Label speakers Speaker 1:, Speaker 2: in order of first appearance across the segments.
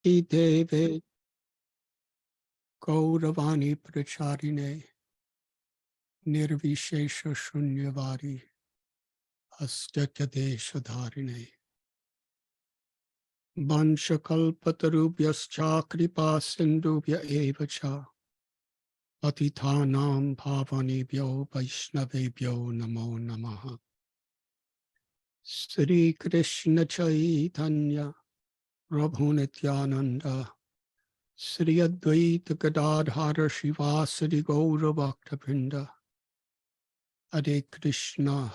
Speaker 1: Bhaktivedanta Gauravani Pracharine Nirvishesha Shunyavadi Astakadesha Dharine Vanchakalpatarubhyascha Kripa Sindhubhya Evacha Patitanam Pavanebhyo Vaishnavebhyo Namo Namaha Sri Krishna Chaitanya Prabhu Nityananda Sri Advaita Gadadhara Shivasadi Gaura Bhaktapinda Hare Krishna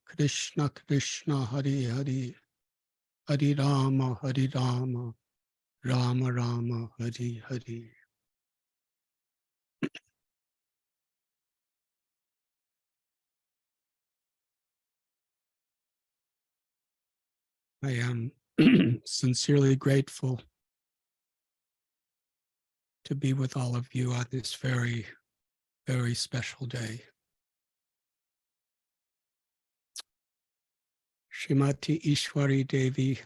Speaker 1: Krishna Krishna Hare Hare Hare Rama Rama Rama Hare Hare. I am sincerely grateful to be with all of you on this very, very special day. Srimati Ishvari Devi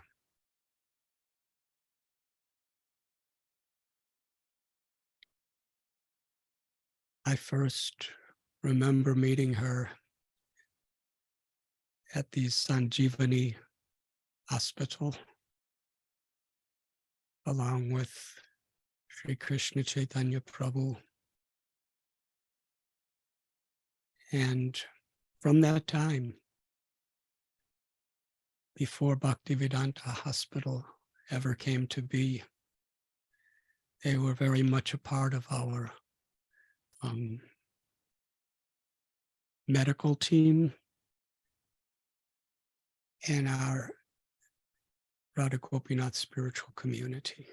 Speaker 1: I first remember meeting her at the Sanjeevani Hospital along with Sri Krishna Chaitanya Prabhu. And from that time, before Bhaktivedanta Hospital ever came to be, they were very much a part of our medical team and our Radha Gopinath spiritual community.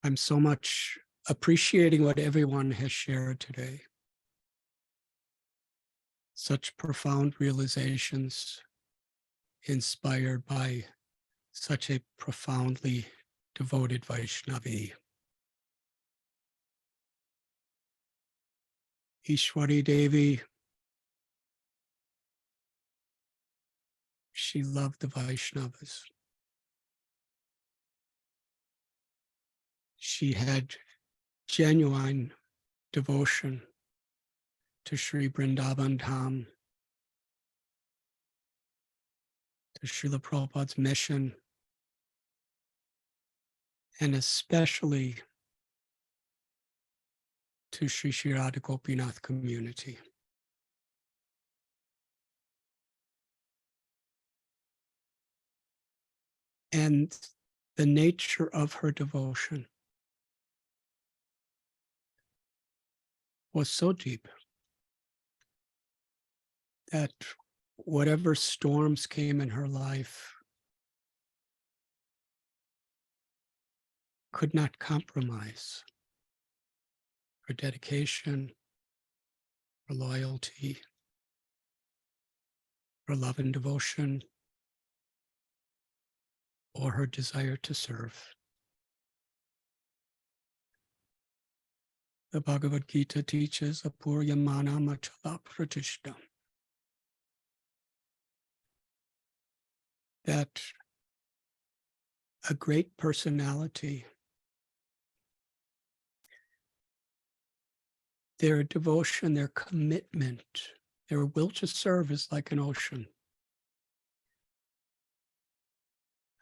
Speaker 1: I'm so much appreciating what everyone has shared today. Such profound realizations inspired by such a profoundly devoted Vaishnavi. Ishwari Devi, she loved the Vaishnavas. She had genuine devotion to Sri Vrindavan Dham, to Srila Prabhupada's mission, and especially to Sri Sri Radha Gopinath community. And the nature of her devotion was so deep that whatever storms came in her life could not compromise her dedication, her loyalty, her love and devotion, or her desire to serve. The Bhagavad Gita teaches Apuryamana Machala Pratishta, that a great personality, their devotion, their commitment, their will to serve is like an ocean.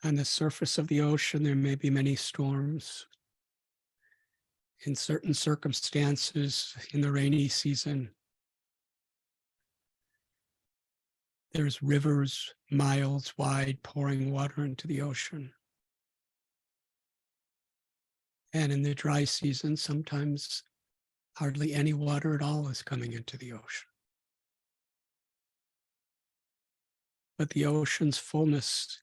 Speaker 1: On the surface of the ocean, there may be many storms. In certain circumstances, in the rainy season, there's rivers miles wide pouring water into the ocean. And in the dry season, sometimes hardly any water at all is coming into the ocean. But the ocean's fullness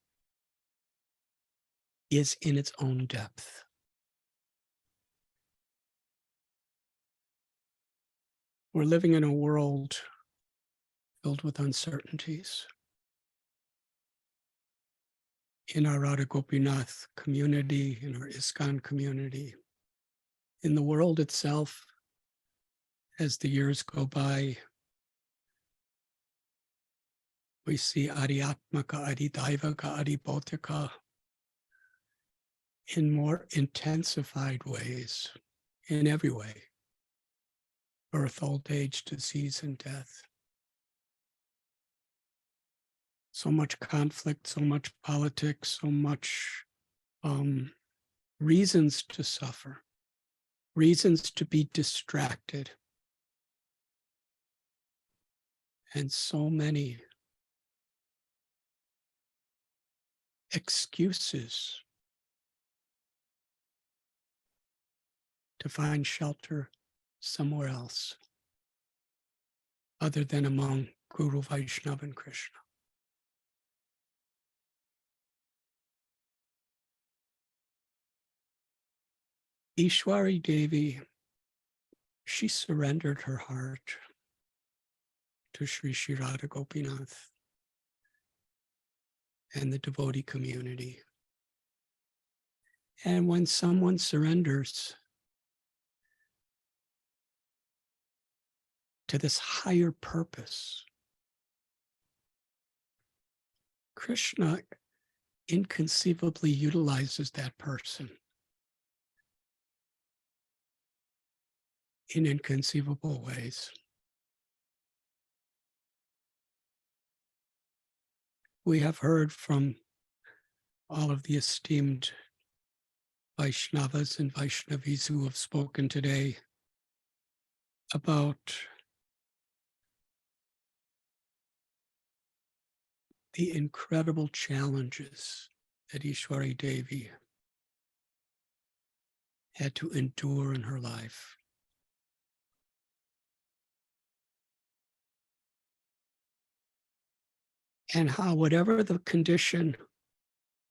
Speaker 1: is in its own depth. We're living in a world filled with uncertainties. In our Radha Gopinath community, in our ISKCON community, in the world itself, as the years go by, We see Adhyatmaka, Adhidaivaka, Adhibhautika in more intensified ways, in every way. Birth, old age, disease, and death. So much conflict, so much politics, so much reasons to suffer, reasons to be distracted, and so many excuses to find shelter somewhere else other than among Guru, Vaishnava, and Krishna. Ishvari Devi, she surrendered her heart to Sri Sri Radha Gopinath and the devotee community. And when someone surrenders to this higher purpose, Krishna inconceivably utilizes that person in inconceivable ways. We have heard from all of the esteemed Vaishnavas and Vaishnavis who have spoken today about the incredible challenges that Ishwari Devi had to endure in her life. And how whatever the condition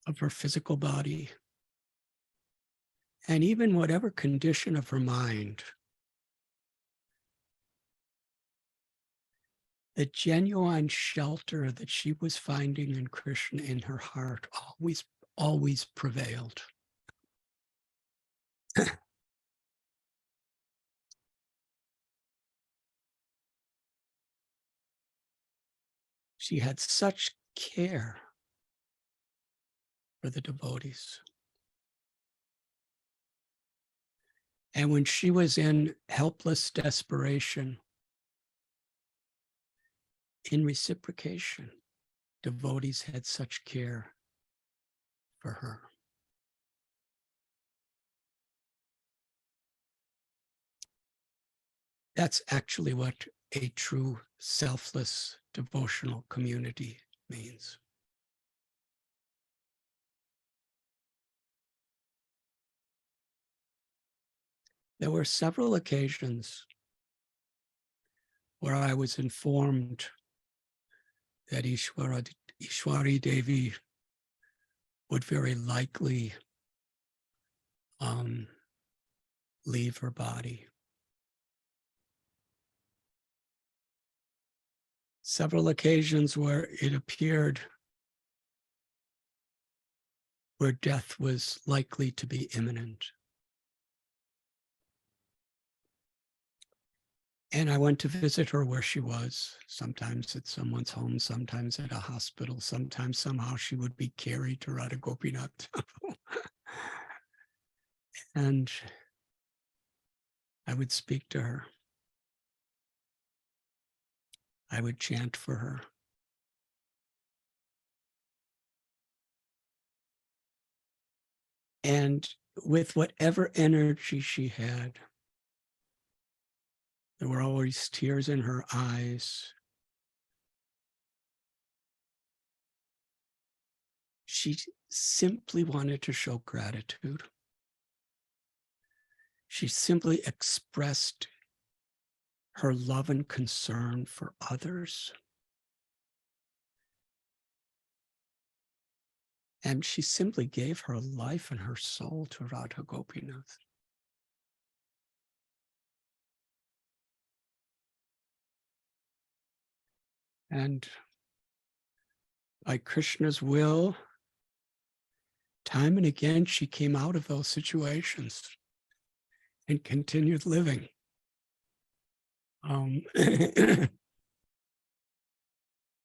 Speaker 1: of her physical body, and even whatever condition of her mind, the genuine shelter that she was finding in Krishna in her heart always prevailed. She had such care for the devotees. And when she was in helpless desperation, in reciprocation, devotees had such care for her. That's actually what a true selfless devotional community means. There were several occasions where I was informed that Ishwari Devi would very likely leave her body. Several occasions where it appeared where death was likely to be imminent. And I went to visit her where she was, sometimes at someone's home, sometimes at a hospital, sometimes somehow she would be carried to Radha Gopinath. And I would speak to her. I would chant for her. And with whatever energy she had, there were always tears in her eyes. She simply wanted to show gratitude. She simply expressed her love and concern for others. And she simply gave her life and her soul to Radha Gopinath. And by Krishna's will, time and again, she came out of those situations and continued living.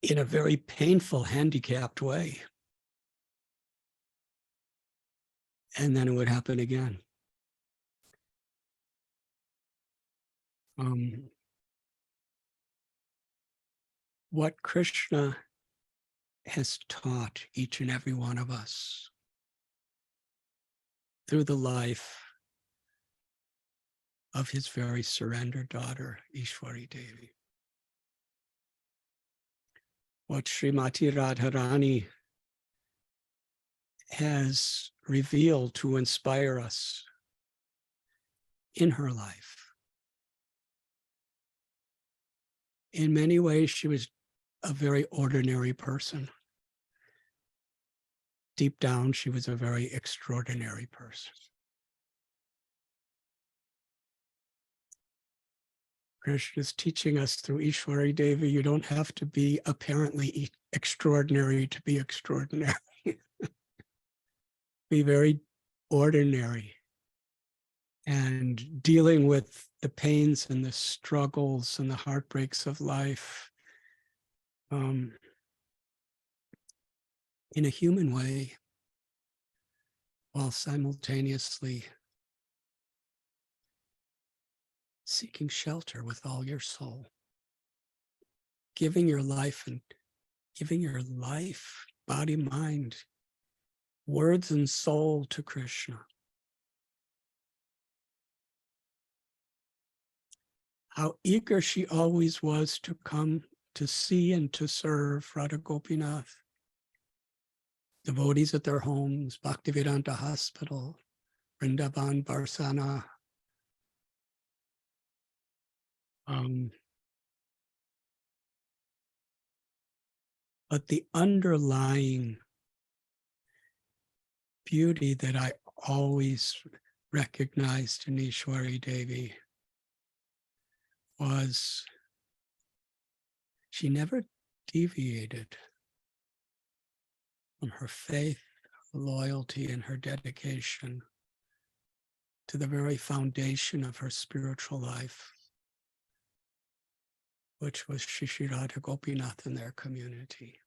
Speaker 1: in a very painful, handicapped way. And then it would happen again. What Krishna has taught each and every one of us through the life of his very surrendered daughter, Ishvari Devi. What Srimati Radharani has revealed to inspire us in her life. In many ways, she was a very ordinary person. Deep down, she was a very extraordinary person. Krishna is teaching us through Ishvari Devi, you don't have to be apparently extraordinary to be extraordinary. Be very ordinary and dealing with the pains and the struggles and the heartbreaks of life in a human way, while simultaneously seeking shelter with all your soul, giving your life and giving your life, body, mind, words and soul to Krishna. How eager she always was to come to see and to serve Radha Gopinath. Devotees at their homes, Bhaktivedanta Hospital, Vrindavan, Barsana. But the underlying beauty that I always recognized in Ishvari Devi was she never deviated from her faith, her loyalty, and her dedication to the very foundation of her spiritual life, which was Shri Radha Gopinath and their community.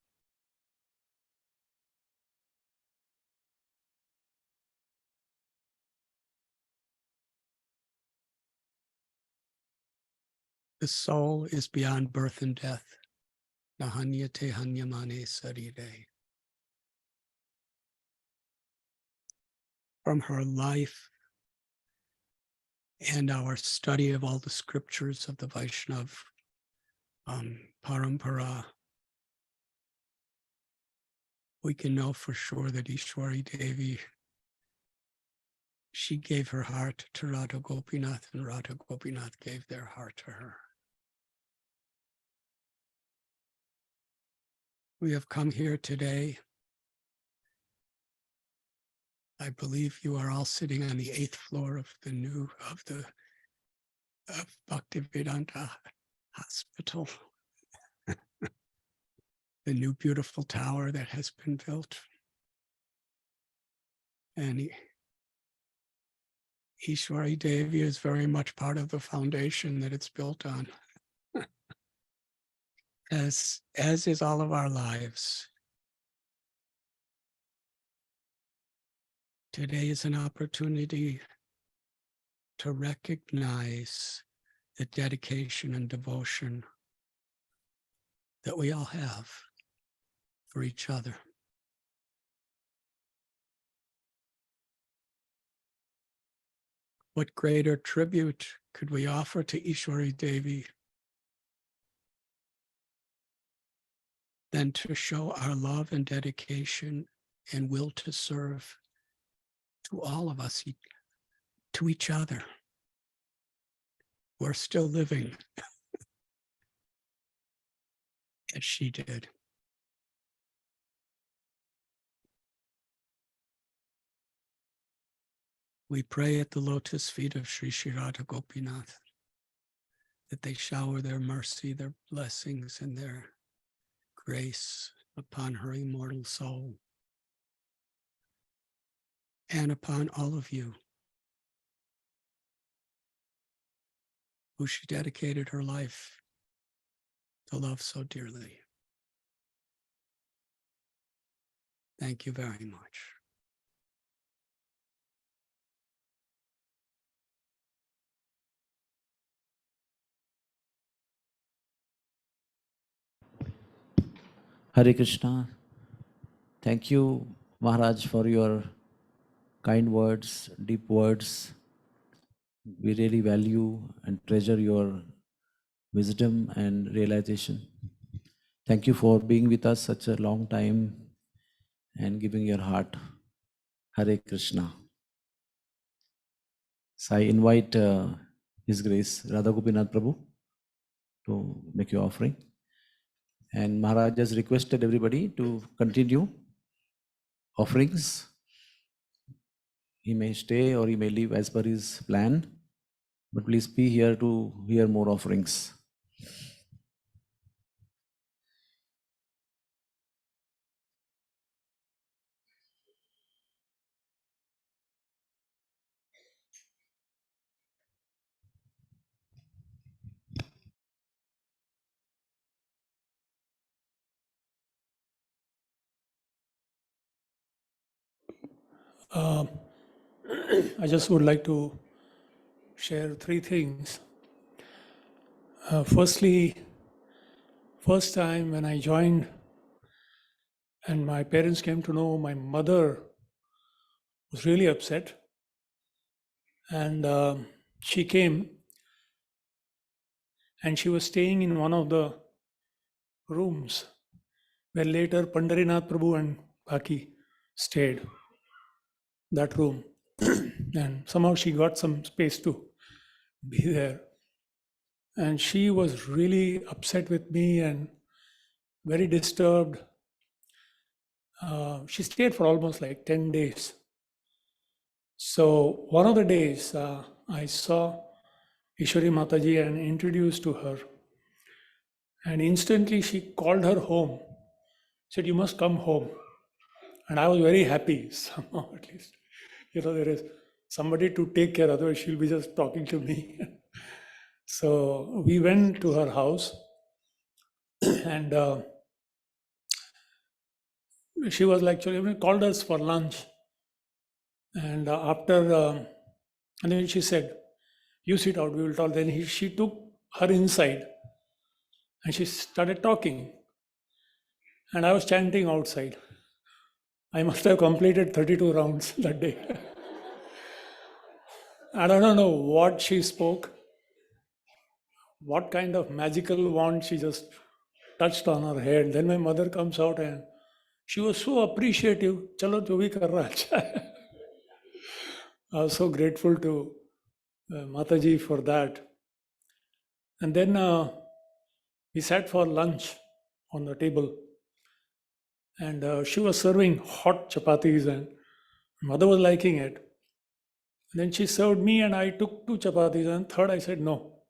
Speaker 1: The soul is beyond birth and death. Nahanyate hanyamane sarire. From her life and our study of all the scriptures of the Vaishnav parampara, we can know for sure that Ishvari Devi, she gave her heart to Radha Gopinath, and Radha Gopinath gave their heart to her. We have come here today. I believe you are all sitting on the 8th floor of Bhaktivedanta Hospital, the new beautiful tower that has been built. And Ishvari Devi is very much part of the foundation that it's built on. As is all of our lives. Today is an opportunity to recognize the dedication and devotion that we all have for each other. What greater tribute could we offer to Ishvari Devi than to show our love and dedication and will to serve to all of us, to each other. We're still living as she did. We pray at the lotus feet of Sri Sri Radha Gopinath that they shower their mercy, their blessings, and their grace upon her immortal soul and upon all of you who she dedicated her life to love so dearly. Thank you very much.
Speaker 2: Hare Krishna. Thank you, Maharaj, for your kind words, deep words. We really value and treasure your wisdom and realization. Thank you for being with us such a long time and giving your heart. Hare Krishna. So I invite His Grace Radha Gopinath Prabhu to make your offering. And Maharaj has requested everybody to continue offerings. He may stay or he may leave as per his plan, but please be here to hear more offerings.
Speaker 3: I just would like to share three things. Firstly, first time when I joined and my parents came to know, my mother was really upset. And she came and she was staying in one of the rooms where later Pandarinath Prabhu and Bhaki stayed, that room. And somehow she got some space to be there. And she was really upset with me and very disturbed. She stayed for almost like 10 days. So one of the days I saw Ishvari Mataji and introduced to her. And instantly she called her home, said, "You must come home." And I was very happy, somehow at least. There is somebody to take care, otherwise she'll be just talking to me. So we went to her house and she was actually called us for lunch. And and then she said, "You sit out, we will talk." Then she took her inside and she started talking. And I was chanting outside. I must have completed 32 rounds that day. And I don't know what she spoke, what kind of magical wand she just touched on her head. Then my mother comes out and she was so appreciative. Chalo, jo bhi kar raha hai, acha hai." I was so grateful to Mataji for that. And then we sat for lunch on the table. And she was serving hot chapatis and mother was liking it. And then she served me and I took two chapatis and third I said no.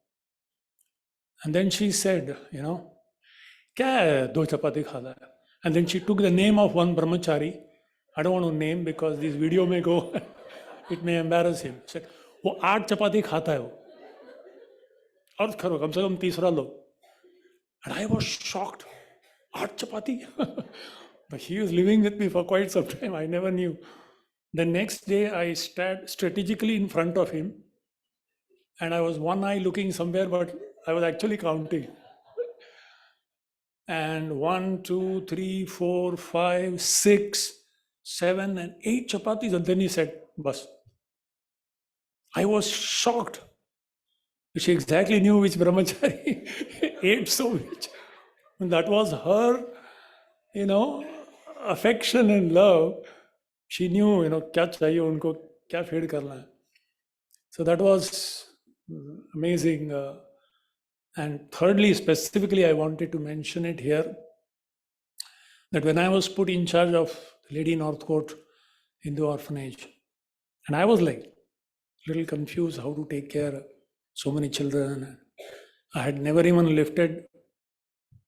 Speaker 3: And then she said, "Kya hai, do chapati khada hai?" And then she took the name of one brahmachari. I don't want to name because this video may go, it may embarrass him. She said, "वो 8 chapati खाता है वो, और करो कम से कम तीसरा लो." And I was shocked. 8 chapati? But he was living with me for quite some time. I never knew. The next day, I sat strategically in front of him, and I was one eye looking somewhere, but I was actually counting. And 1, 2, 3, 4, 5, 6, 7, and 8 chapatis. And then he said, "Bas." I was shocked. She exactly knew which brahmachari ate so much. And that was her, affection and love. She knew, क्या चाहिए उनको, क्या feed करना है. So that was amazing. And thirdly, specifically, I wanted to mention it here, that when I was put in charge of Lady Northcote Hindu Orphanage, and I was like a little confused how to take care of so many children. I had never even lifted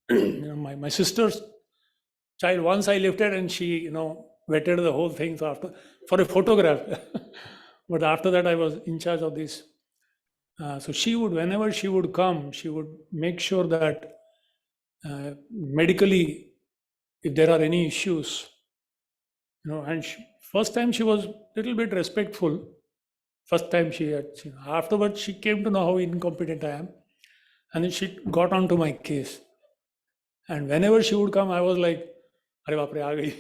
Speaker 3: my sister's child. Once I lifted and she, wetted the whole thing for a photograph. But after that, I was in charge of this. So she would, whenever she would come, she would make sure that medically, if there are any issues, And first time she was little bit respectful. First time she had seen. Afterwards, she came to know how incompetent I am, and then she got onto my case. And whenever she would come, I was like, "अरे बाप रे आ गई."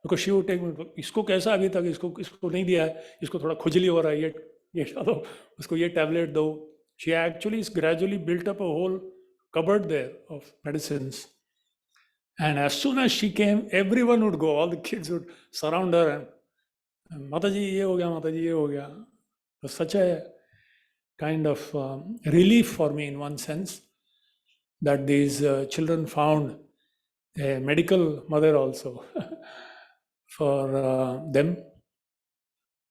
Speaker 3: Because she would take me, इसको कैसा अभी तक इसको नहीं दिया है, इसको थोड़ा खुजली हो रहा है, ये दो, उसको ये टैबलेट दो. She actually gradually built up a whole cupboard there of medicines. And as soon as she came, everyone would go, all the kids would surround her and Mataji, ye ho gaya, Mataji, ye ho gaya. It was such a kind of relief for me in one sense that these children found a medical mother also for them.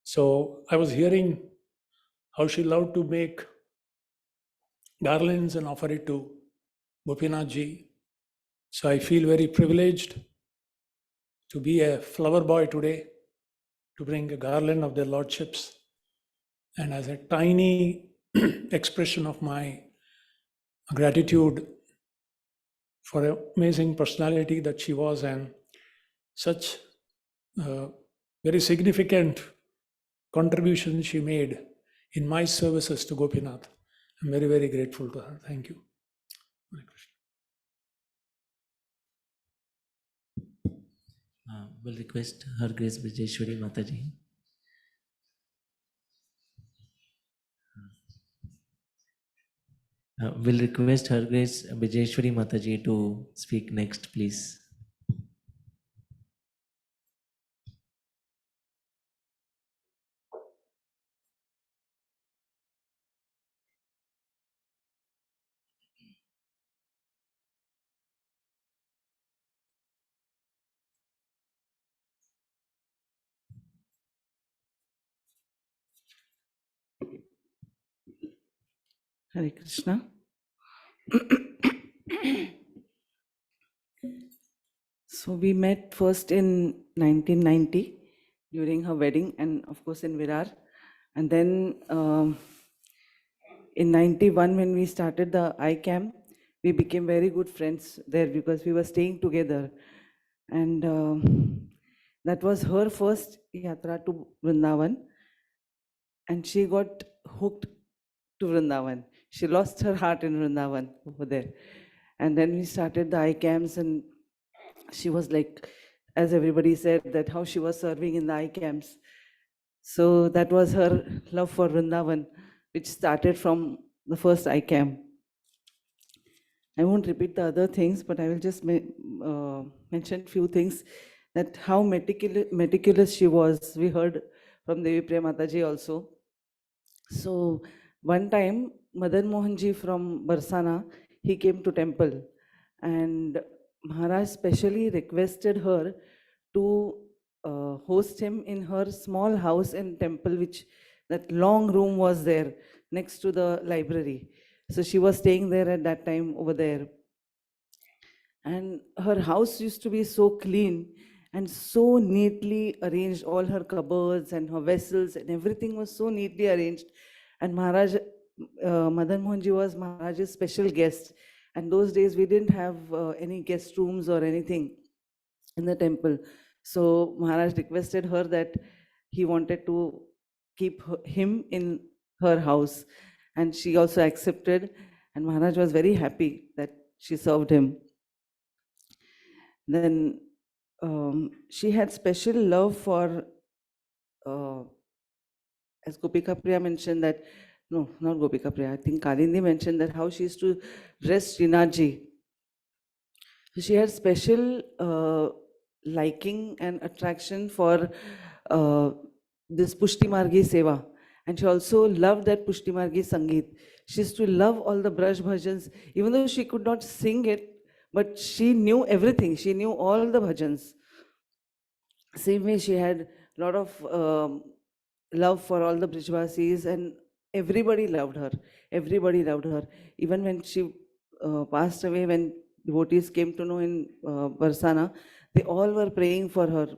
Speaker 3: So I was hearing how she loved to make garlands and offer it to Gopinath ji. So I feel very privileged to be a flower boy today, to bring a garland of their lordships, and as a tiny expression of my gratitude for an amazing personality that she was and such very significant contribution she made in my services to Gopinath. I'm very, very grateful to her. Thank you. Hare Krishna.
Speaker 2: We'll request Her Grace Ishvari Mataji. We'll request Her Grace Ishvari Mataji to speak next, please.
Speaker 4: Hare Krishna. So we met first in 1990 during her wedding, and of course in Virar. And then in 91, when we started the ICAM, we became very good friends there because we were staying together. And that was her first yatra to Vrindavan. And she got hooked to Vrindavan. She lost her heart in Vrindavan over there. And then we started the ICAMs, and she was like, as everybody said, that how she was serving in the ICAMs. So that was her love for Vrindavan, which started from the first ICAM. I won't repeat the other things, but I will just mention few things, that how meticulous she was. We heard from Devi Priya Mataji also. So one time, Madan Mohanji from Barsana, he came to temple, and Maharaj specially requested her to host him in her small house in temple, which that long room was there next to the library. So she was staying there at that time over there. And her house used to be so clean and so neatly arranged. All her cupboards and her vessels and everything was so neatly arranged. And Maharaj, Madan Mohanji was Maharaj's special guest. And those days we didn't have any guest rooms or anything in the temple. So Maharaj requested her that he wanted to keep him in her house. And she also accepted. And Maharaj was very happy that she served him. Then she had special love for, as Gopika Priya mentioned that, no, not Gopika Priya, I think Kalindi mentioned that how she used to dress Srinathji. So she had special liking and attraction for this Pushti Margi Seva. And she also loved that Pushti Margi Sangeet. She used to love all the Braj bhajans, even though she could not sing it, but she knew everything. She knew all the bhajans. Same way, she had a lot of love for all the Brijvasis, and everybody loved her. Everybody loved her. Even when she passed away, when devotees came to know in Barsana, they all were praying for her.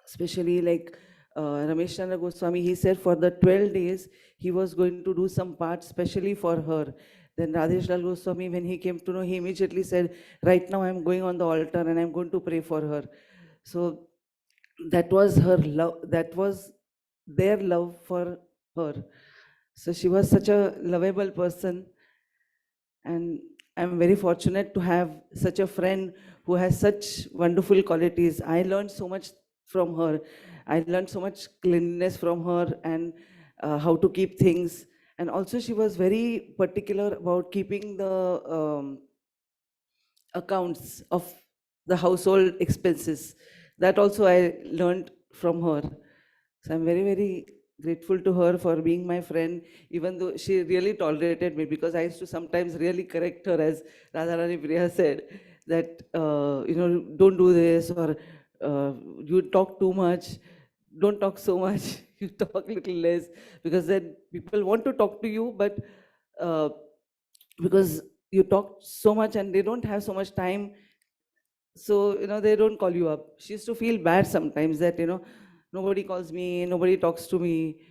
Speaker 4: Especially like Ramesh Chandra Goswami, he said for the 12 days, he was going to do some part specially for her. Then Radhesh Lal Goswami, when he came to know, he immediately said, right now I'm going on the altar and I'm going to pray for her. So that was her love, that was their love for her. So she was such a lovable person, and I'm very fortunate to have such a friend who has such wonderful qualities. I learned so much from her. I learned so much cleanliness from her, and how to keep things. And also she was very particular about keeping the accounts of the household expenses. That also I learned from her. So I'm very, very grateful to her for being my friend, even though she really tolerated me, because I used to sometimes really correct her, as Radharani Priya said, that, don't do this, or you talk too much, don't talk so much, you talk little less, because then people want to talk to you, but uh, because you talk so much and they don't have so much time, so they don't call you up. She used to feel bad sometimes that nobody calls me, nobody talks to me.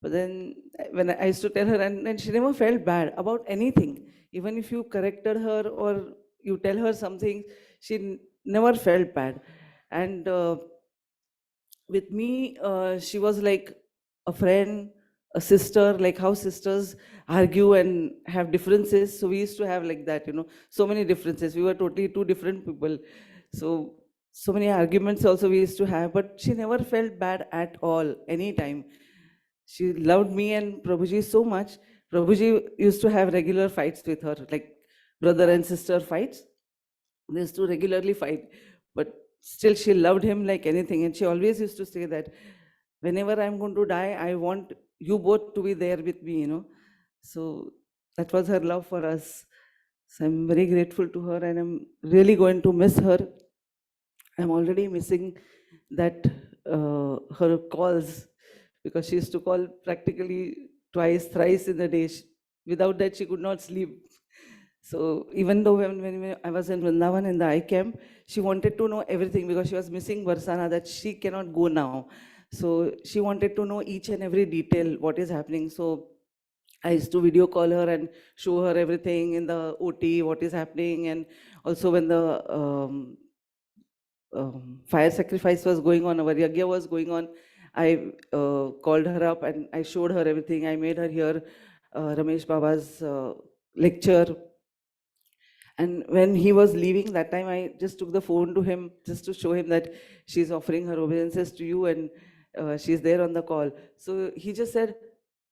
Speaker 4: But then when I used to tell her, and she never felt bad about anything, even if you corrected her or you tell her something, she never felt bad. And with me, she was like a friend, a sister, like how sisters argue and have differences. So we used to have like that, so many differences. We were totally two different people. So many arguments also we used to have, but she never felt bad at all, anytime. She loved me and Prabhuji so much. Prabhuji used to have regular fights with her, like brother and sister fights. They used to regularly fight, but still she loved him like anything. And she always used to say that whenever I'm going to die, I want you both to be there with me. So that was her love for us. So I'm very grateful to her, and I'm really going to miss her. I'm already missing that her calls, because she used to call practically twice, thrice in the day. Without that, she could not sleep. So even though when I was in Vrindavan in the I camp, she wanted to know everything, because she was missing Barsana, that she cannot go now. So she wanted to know each and every detail, what is happening. So I used to video call her and show her everything in the OT, what is happening. And also when the fire sacrifice was going on, our yagya was going on, I called her up and I showed her everything. I made her hear Ramesh Baba's lecture. And when he was leaving that time, I just took the phone to him just to show him that she's offering her obeisances to you, and she's there on the call. So he just said,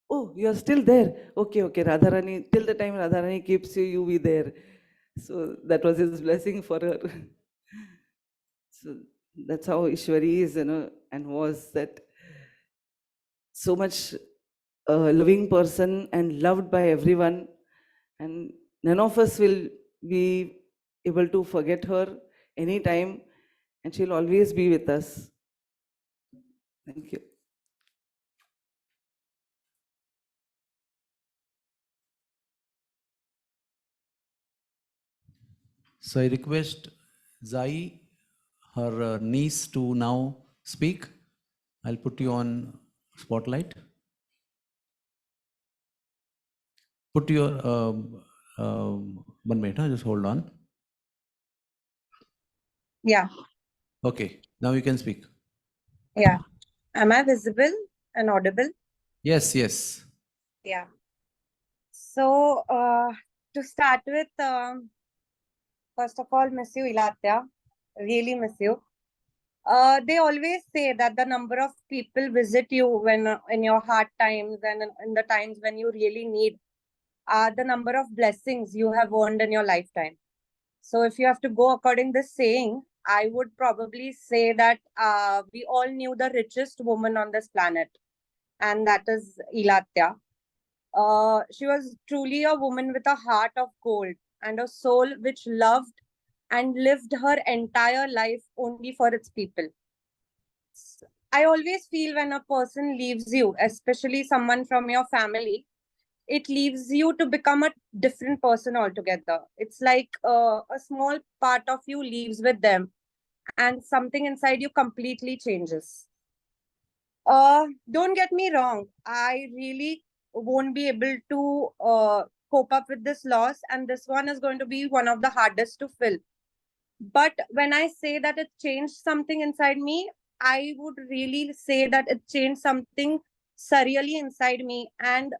Speaker 4: "Oh, you are still there? Okay, okay, Radharani, till the time Radharani keeps you, you be there." So that was his blessing for her. So that's how Ishvari is, and was that so much loving person and loved by everyone. And none of us will be able to forget her anytime, and she'll always be with us. Thank you.
Speaker 2: So I request Zai, her niece, to now speak. I'll put you on spotlight. Put your 1 minute, just hold on.
Speaker 5: Yeah,
Speaker 2: Okay, now you can speak.
Speaker 5: yeah. Am I visible and audible?
Speaker 2: Yes, yes.
Speaker 5: Yeah. So, to start with, first of all, miss you, Ilatya. Really miss you. They always say that the number of people visit you when in your hard times and in the times when you really need are the number of blessings you have earned in your lifetime. So, if you have to go according this saying, I would probably say that we all knew the richest woman on this planet, and that is Ilatya. She was truly a woman with a heart of gold and a soul which loved and lived her entire life only for its people. I always feel when a person leaves you, especially someone from your family, it leaves you to become a different person altogether. It's like a small part of you leaves with them, and something inside you completely changes. Don't get me wrong. I really won't be able to cope up with this loss, and this one is going to be one of the hardest to fill. But when I say that it changed something inside me, I would really say that it changed something surreally inside me and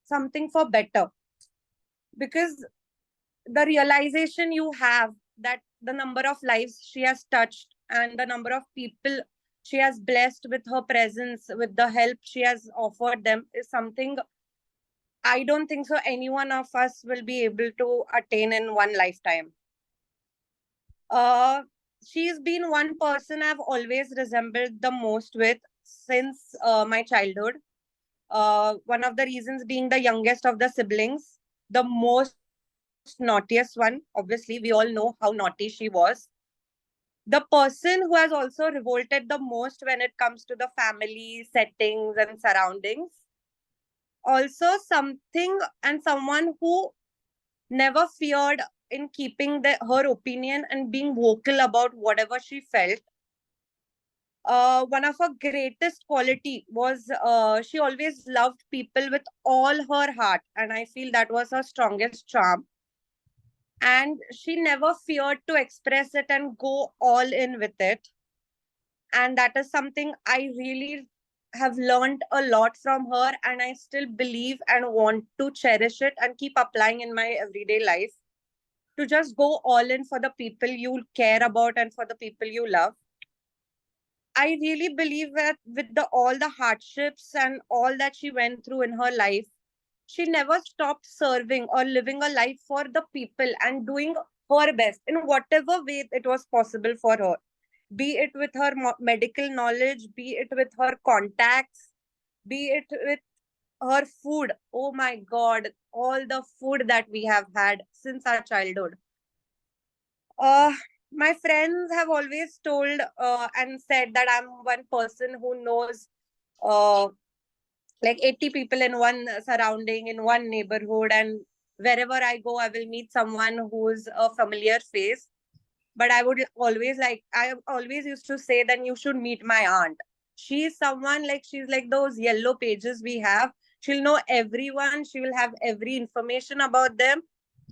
Speaker 5: something for better. Because the realization you have that the number of lives she has touched and the number of people she has blessed with her presence, with the help she has offered them, is something I don't think so any one of us will be able to attain in one lifetime. Uh, she's been one person I've always resembled the most with since my childhood. One of the reasons being the youngest of the siblings, the most naughtiest one. Obviously, we all know how naughty she was. The person who has also revolted the most when it comes to the family settings and surroundings. Also, something and someone who never feared in keeping her opinion and being vocal about whatever she felt. One of her greatest quality was she always loved people with all her heart, and I feel that was her strongest charm. And she never feared to express it and go all in with it. And that is something I really have learned a lot from her, and I still believe and want to cherish it and keep applying in my everyday life, to just go all in for the people you care about and for the people you love. I really believe that with all the hardships and all that she went through in her life, she never stopped serving or living a life for the people and doing her best in whatever way it was possible for her. Be it with her medical knowledge, be it with her contacts, be it with her food. Oh my God, all the food that we have had since our childhood. Uh, my friends have always told and said that I'm one person who knows uh, like 80 people in one surrounding, in one neighborhood, and wherever I go, I will meet someone who's a familiar face. But I always used to say that you should meet my aunt. She's someone like, she's like those yellow pages we have. She'll know everyone, she will have every information about them,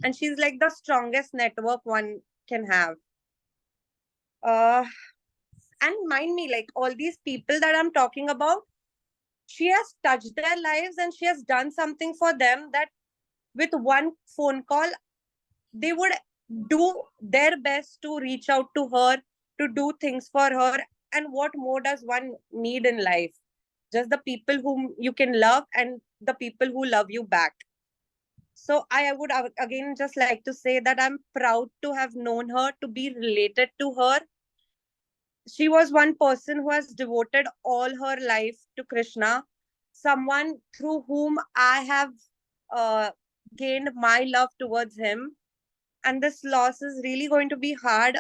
Speaker 5: and she's like the strongest network one can have. Uh, and mind me, like all these people that I'm talking about, she has touched their lives and she has done something for them that with one phone call, they would do their best to reach out to her, to do things for her. And what more does one need in life? Just the people whom you can love and the people who love you back. So I would again just like to say that I'm proud to have known her, to be related to her. She was one person who has devoted all her life to Krishna, someone through whom I have uh, gained my love towards him. And this loss is really going to be hard,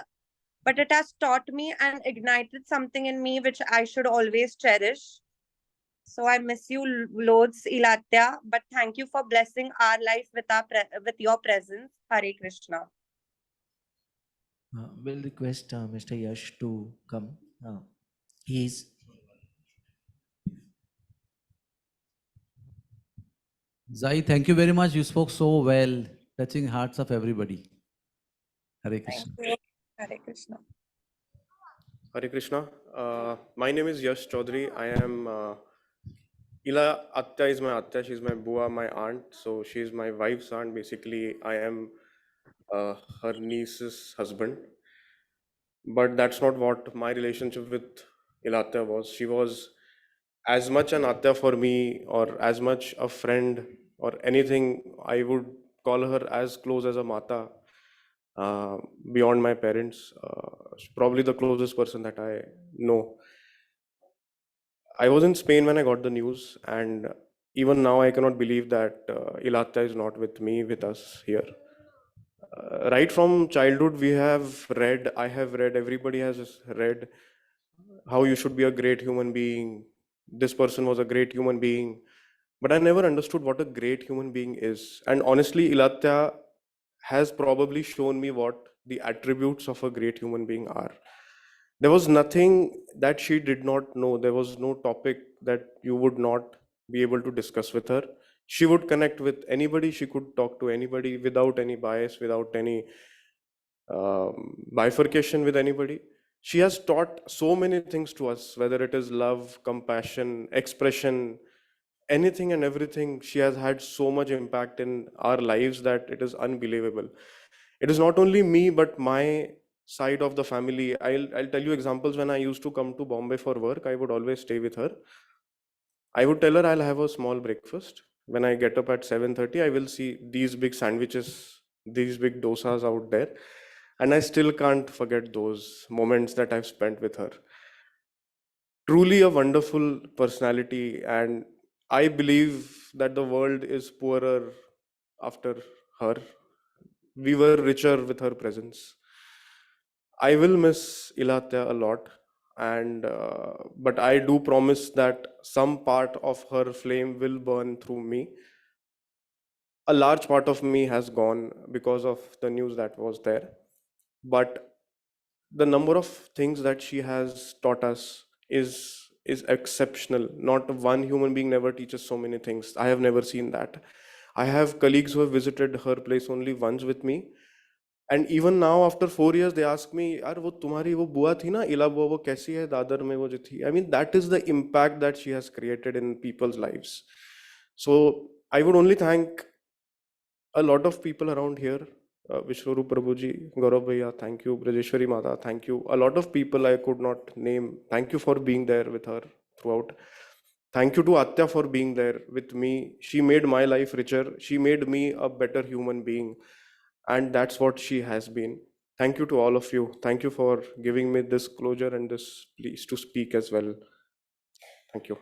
Speaker 5: but it has taught me and ignited something in me which I should always cherish. So I miss you loads, Ilatya, but thank you for blessing our life with with your presence. Hare Krishna.
Speaker 2: We'll request Mr. Yash to come. He's Zai, thank you very much. You spoke so well, touching hearts of everybody. Hare
Speaker 5: Thank
Speaker 2: Krishna.
Speaker 5: you. Hare Krishna.
Speaker 6: Hare Krishna. My name is Yash Chaudhary. I am Ila Atta is my Atta. She's my bua, my aunt. So she's my wife's aunt. Basically, I am her niece's husband. But that's not what my relationship with Ilatta was. She was as much an Atta for me, or as much a friend, or anything. I would call her as close as a Mata. Beyond my parents, probably the closest person that I know. I was in Spain when I got the news, and even now I cannot believe that Ilatta is not with me, with us here. Right from childhood, I have read, everybody has read how you should be a great human being. This person was a great human being, but I never understood what a great human being is. And honestly, Ilatta has probably shown me what the attributes of a great human being are. There was nothing that she did not know. There was no topic that you would not be able to discuss with her. She would connect with anybody. She could talk to anybody without any bias, without any bifurcation with anybody. She has taught so many things to us, whether it is love, compassion, expression, anything and everything. She has had so much impact in our lives that it is unbelievable. It is not only me, but my side of the family. I'll tell you examples. When I used to come to Bombay for work, I would always stay with her. I would tell her I'll have a small breakfast. When I get up at 7:30, I will see these big sandwiches, these big dosas out there. And I still can't forget those moments that I've spent with her. Truly a wonderful personality, and I believe that the world is poorer after her. We were richer with her presence. I will miss Ilatya a lot, and but I do promise that some part of her flame will burn through me. A large part of me has gone because of the news that was there, but the number of things that she has taught us is exceptional. Not one human being never teaches so many things. I have never seen that. I have colleagues who have visited her place only once with me, and even now after 4 years they ask me, यार वो तुम्हारी वो बुआ थी ना, इला बुआ, वो कैसी है दादर में वो जो थी. I mean, that is the impact that she has created in people's lives. So I would only thank a lot of people around here. Vishwarup Prabhuji, Gaurav Bhaiya, thank you. Ishvari Mata, thank you. A lot of people I could not name. Thank you for being there with her throughout. Thank you to Atya for being there with me. She made my life richer. She made me a better human being. And that's what she has been. Thank you to all of you. Thank you for giving me this closure and this place to speak as well. Thank you.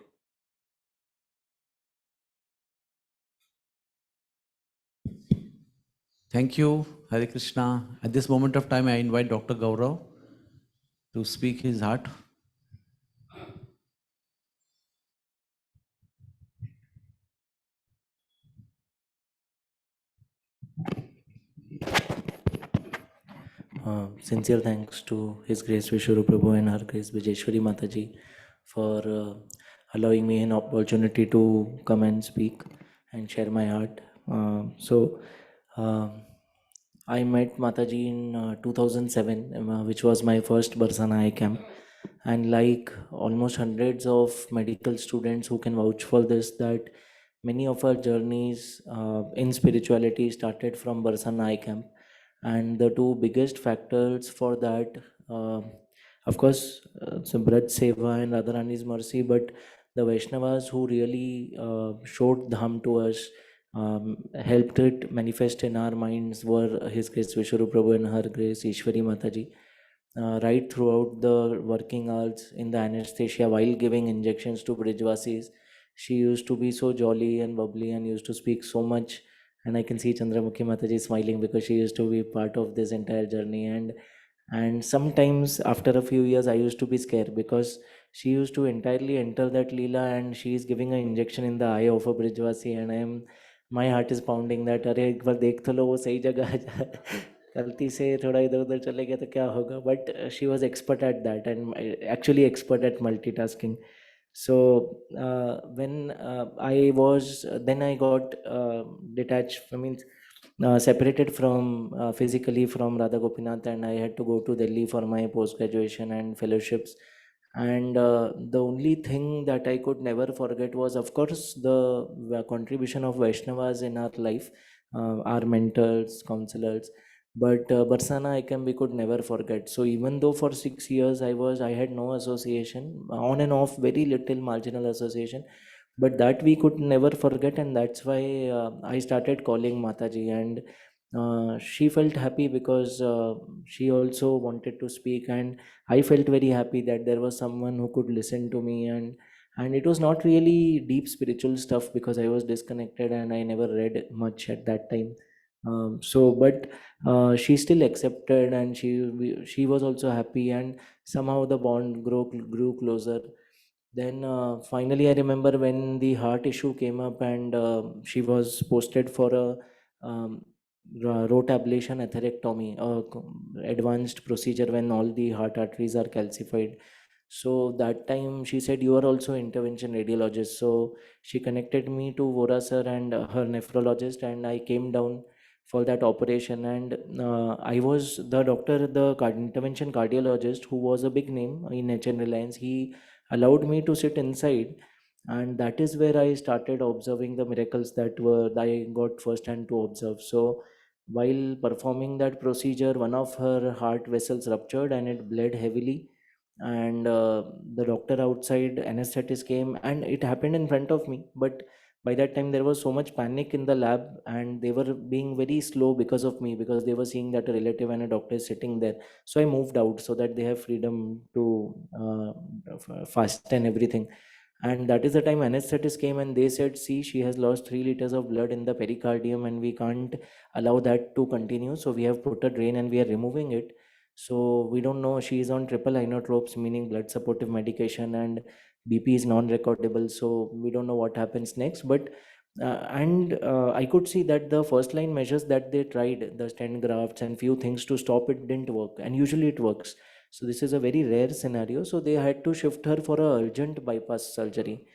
Speaker 2: Thank you, Hare Krishna. At this moment of time, I invite Dr. Gaurav to speak his heart.
Speaker 7: Sincere thanks to His Grace Vishwarup Prabhu and Her Grace Ishvari Mataji for allowing me an opportunity to come and speak and share my heart. I met Mataji in 2007, which was my first Barsana I camp. And like almost hundreds of medical students who can vouch for this, that many of our journeys in spirituality started from Barsana I camp. And the two biggest factors for that, of course, so Braj Seva and Radharani's mercy, but the Vaishnavas who really showed Dham to us, helped it manifest in our minds, were His Grace Vishwarup Prabhu and Her Grace Ishvari Mataji. Right throughout the working hours in the anesthesia, while giving injections to Brijvasis, she used to be so jolly and bubbly and used to speak so much. And I can see Chandramukhi Mataji smiling because she used to be part of this entire journey. And sometimes after a few years, I used to be scared because she used to entirely enter that Leela and she is giving an injection in the eye of a Brijvasi, and my heart is pounding that, अरे एक बार देख तो लो वो सही जगह गलती से थोड़ा इधर उधर चले गया तो क्या होगा. But she was expert at that, and actually expert at multitasking. So when I got detached, separated from physically from Radha Gopinath, and I had to go to Delhi for my post graduation and fellowships. And the only thing that I could never forget was, of course, the contribution of Vaishnavas in our life, our mentors, counselors. But Barsana Ikam we could never forget. So even though for 6 years I had no association, on and off, very little marginal association, but that we could never forget, and that's why I started calling Mataji. And she felt happy because she also wanted to speak, and I felt very happy that there was someone who could listen to me. And it was not really deep spiritual stuff because I was disconnected and I never read much at that time. But she still accepted, and she was also happy, and somehow the bond grew closer. Then finally, I remember when the heart issue came up, and she was posted for a rote ablation atherectomy, advanced procedure when all the heart arteries are calcified. So that time she said, you are also intervention radiologist. So she connected me to Vora sir and her nephrologist, and I came down for that operation. And I was the doctor, the intervention cardiologist, who was a big name in HN Reliance. He allowed me to sit inside, and that is where I started observing the miracles that I got first hand to observe. So while performing that procedure, one of her heart vessels ruptured and it bled heavily. And the doctor outside, anesthetist, came, and it happened in front of me. But by that time, there was so much panic in the lab, and they were being very slow because of me, because they were seeing that a relative and a doctor is sitting there. So I moved out so that they have freedom to fast and everything. And that is the time anesthetist came, and they said, see, she has lost 3 liters of blood in the pericardium, and we can't allow that to continue. So we have put a drain and we are removing it. So we don't know, she is on triple inotropes, meaning blood supportive medication, and BP is non-recordable. So we don't know what happens next. But I could see that the first line measures that they tried, the stent grafts and few things to stop it, didn't work. And usually it works. So this is a very rare scenario. So they had to shift her for a urgent bypass surgery.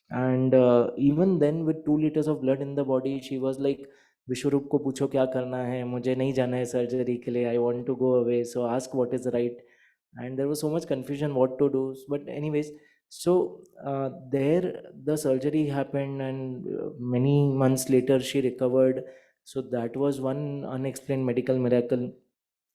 Speaker 7: And even then, with 2 liters of blood in the body, she was like, विश्वरूप को पूछो क्या करना है, मुझे नहीं जाना है surgery के लिए, I want to go away, so ask what is right. And there was so much confusion what to do. But anyways, so there the surgery happened, and many months later she recovered. So that was one unexplained medical miracle.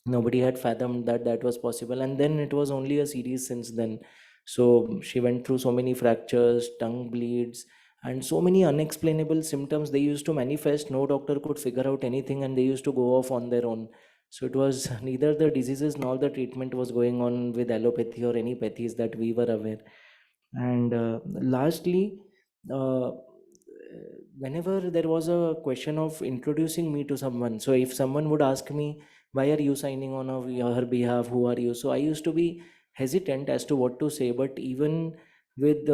Speaker 7: Nobody had fathomed that that was possible. And then it was only a series since then. So she went through so many fractures, tongue bleeds, and so many unexplainable symptoms. They used to manifest, no doctor could figure out anything, and they used to go off on their own. So it was neither the diseases nor the treatment was going on with allopathy or any pathies that we were aware. And lastly, uh, whenever there was a question of introducing me to someone, so if someone would ask me, why are you signing on her behalf, who are you, so I used to be hesitant as to what to say. But even with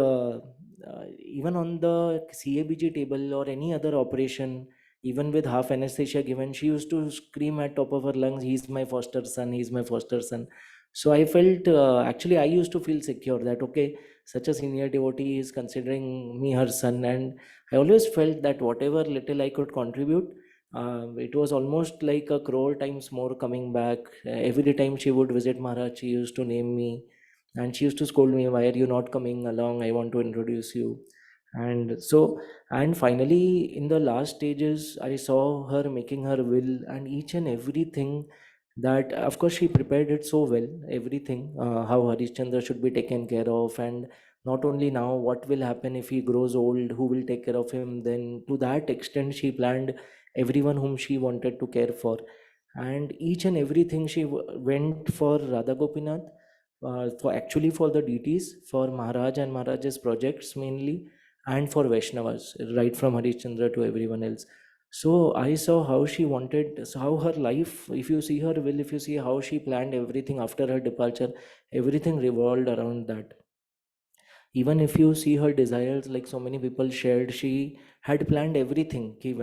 Speaker 7: even on the CABG table or any other operation, even with half anesthesia given, she used to scream at top of her lungs, he's my foster son, he's my foster son. So I felt, actually I used to feel secure that okay, such a senior devotee is considering me her son. And I always felt that whatever little I could contribute, it was almost like a crore times more coming back. Every time she would visit Maharaj, she used to name me, and she used to scold me, why are you not coming along? I want to introduce you. And so, and finally, in the last stages, I saw her making her will, and each and everything that, of course, she prepared it so well, everything, how Harishchandra should be taken care of, and not only now, what will happen if he grows old, who will take care of him, then to that extent, she planned everyone whom she wanted to care for. And each and everything she went for Radha Gopinath, for actually for the deities, for Maharaj and Maharaj's projects mainly, and for Vaishnavas, right from Harishchandra to everyone else. So I saw how she wanted, so how her life, if you see her will, if you see how she planned everything after her departure, everything revolved around that. Even if you see her desires, like so many people shared, she had planned everything. Ki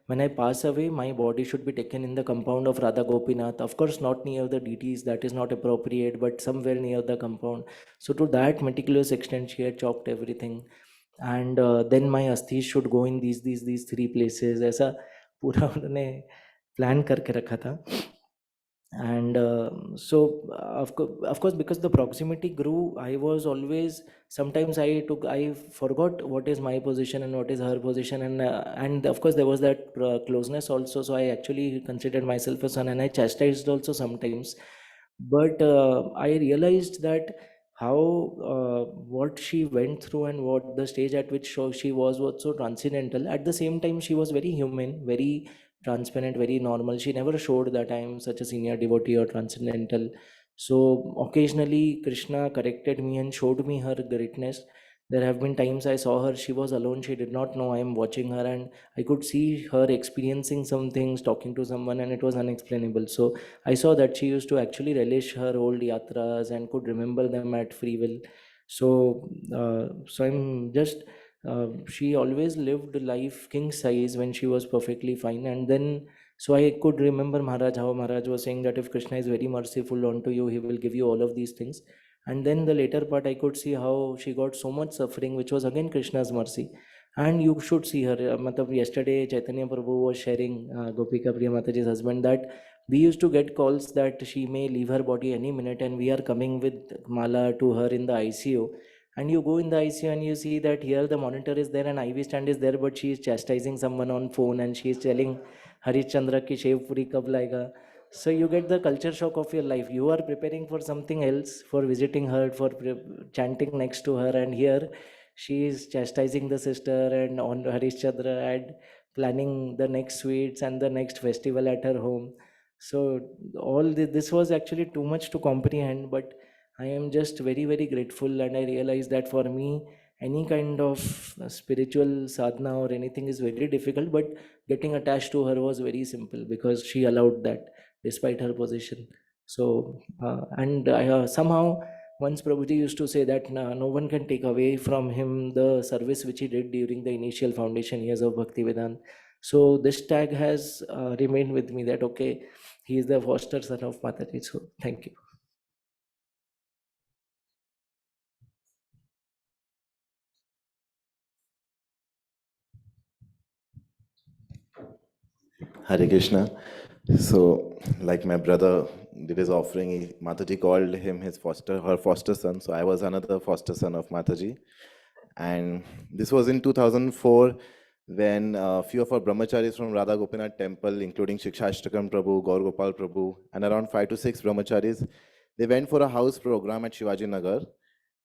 Speaker 7: when I pass away, my body should be taken in the compound of Radha Gopinath. Of course, not near the deities, that is not appropriate, but somewhere near the compound. So to that meticulous extent, she had chopped everything. And then my asthis should go in these 3 places. ऐसा पूरा उन्होंने plan करके रखा था. And so of course, because the proximity grew, I was always, sometimes I forgot what is my position and what is her position. And of course there was that closeness also. So I actually considered myself a son, and I chastised also sometimes. But I realized that how what she went through and what the stage at which she was so transcendental. At the same time, she was very human, very transparent, very normal. She never showed that I am such a senior devotee or transcendental. So occasionally Krishna corrected me and showed me her greatness. There have been times I saw her, she was alone, she did not know I am watching her, and I could see her experiencing some things, talking to someone, and it was unexplainable. So I saw that she used to actually relish her old yatras and could remember them at free will. So I'm just, she always lived life king size when she was perfectly fine. And then, so I could remember Maharaj, how Maharaj was saying that if Krishna is very merciful unto you, he will give you all of these things. And then the later part, I could see how she got so much suffering, which was again Krishna's mercy. And you should see her. Yesterday Chaitanya Prabhu was sharing, Gopika Priya Mataji's husband, that we used to get calls that she may leave her body any minute, and we are coming with mala to her in the ICU. And you go in the ICU and you see that here the monitor is there and IV stand is there, but she is chastising someone on phone and she is telling Harish Chandra ki Shev Puri kab laega. So you get the culture shock of your life. You are preparing for something else, for visiting her, for chanting next to her, and here she is chastising the sister and on Harish Chandra and planning the next sweets and the next festival at her home. So this was actually too much to comprehend, but I am just very, very grateful, and I realize that for me, any kind of spiritual sadhana or anything is very difficult, but getting attached to her was very simple because she allowed that despite her position. So, and somehow once Prabhuji used to say that no one can take away from him the service which he did during the initial foundation years of Bhaktivedanta. So this tag has remained with me that, okay, he is the foster son of Mataji. So thank you.
Speaker 8: Hare Krishna. So, like my brother did his offering, Mataji called him her foster son. So I was another foster son of Mataji. And this was in 2004 when a few of our brahmacharis from Radha Gopinath temple, including Shikshashtakam Prabhu, Gaur Gopal Prabhu, and around 5 to 6 brahmacharis, they went for a house program at Shivaji Nagar.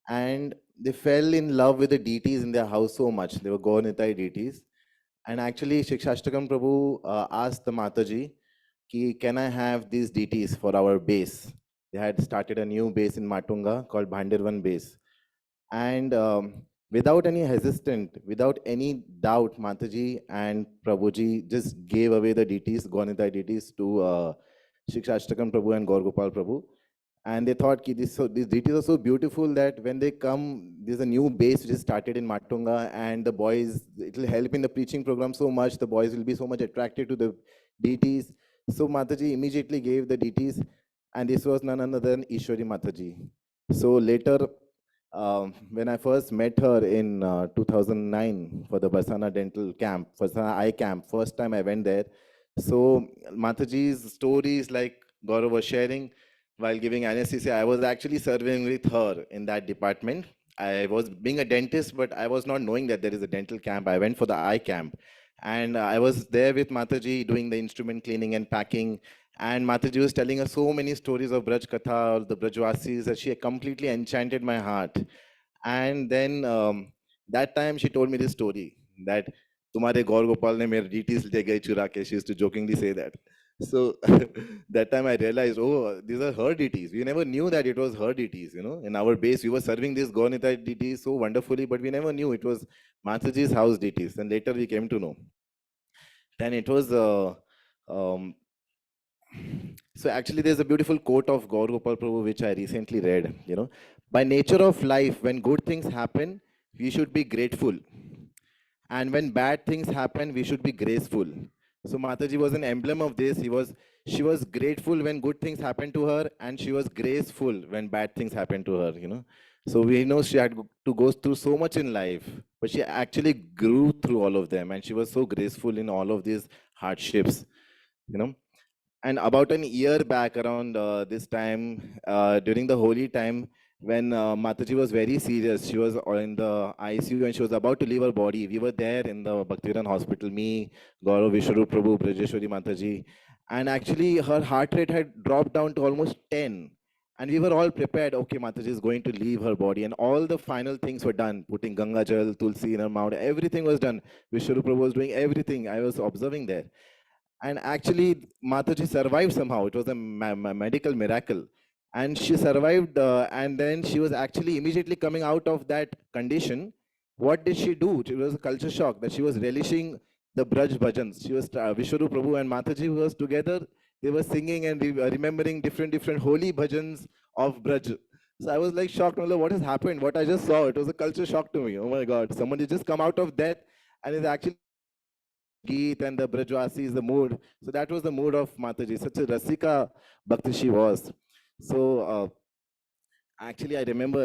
Speaker 8: And they fell in love with the deities in their house so much. They were Gaur Nitai deities. And actually, Shikshashtakam Prabhu asked the Mataji, can I have these deities for our base? They had started a new base in Matunga called Bhandirvan base. And without any hesitant, without any doubt, Mataji and Prabhuji just gave away the deities, Gaunitai deities, to Shikshashtakam Prabhu and Gaur Gopal Prabhu. And they thought these deities are so beautiful that when they come, there's a new base which is started in Matunga, and the boys, it will help in the preaching program so much, the boys will be so much attracted to the deities. So Mataji immediately gave the deities, and this was none other than Ishvari Mataji. So later, when I first met her in 2009 for the Barsana Dental Camp, Barsana Eye Camp, first time I went there. So Mataji's stories like Gaurav was sharing, while giving anesthesia, I was actually serving with her in that department. I was being a dentist, but I was not knowing that there is a dental camp. I went for the eye camp. And I was there with Mataji doing the instrument cleaning and packing. And Mataji was telling us so many stories of Braj Katha, the Brajwasis, that she completely enchanted my heart. And then that time she told me this story that Tumhare Gaur Gopal ne mere deities le gaye chura ke. She used to jokingly say that. So that time I realized, oh, these are her deities. We never knew that it was her deities, you know. In our base, we were serving these Gaunita deities so wonderfully, but we never knew it was Mataji's house deities. And later we came to know. Then it was, so actually there's a beautiful quote of Gaur Gopal Prabhu, which I recently read, you know. By nature of life, when good things happen, we should be grateful. And when bad things happen, we should be graceful. So Mataji was an emblem of this. She was grateful when good things happened to her, and she was graceful when bad things happened to her, you know. So we know she had to go through so much in life, but she actually grew through all of them, and she was so graceful in all of these hardships, you know. And about an year back, around this time, during the holy time, when Mataji was very serious, she was in the ICU and she was about to leave her body. We were there in the Bhaktivedanta hospital, me, Gaurav, Vishwarup Prabhu, Brajeshwari Mataji. And actually, her heart rate had dropped down to almost 10. And we were all prepared, okay, Mataji is going to leave her body. And all the final things were done, putting Ganga Jal, Tulsi in her mouth, everything was done. Vishwarup Prabhu was doing everything. I was observing there. And actually, Mataji survived somehow. It was a medical miracle. And she survived, and then she was actually immediately coming out of that condition. What did she do? It was a culture shock that she was relishing the Braj bhajans. She was, Vishwarup Prabhu and Mataji was together. They were singing and remembering different holy bhajans of Braj. So I was like shocked. What has happened? What I just saw, it was a culture shock to me. Oh my God, someone has just come out of death and is actually Geet and the Brajwasi is the mood. So that was the mood of Mataji. Such a Rasika Bhakti she was. So actually, I remember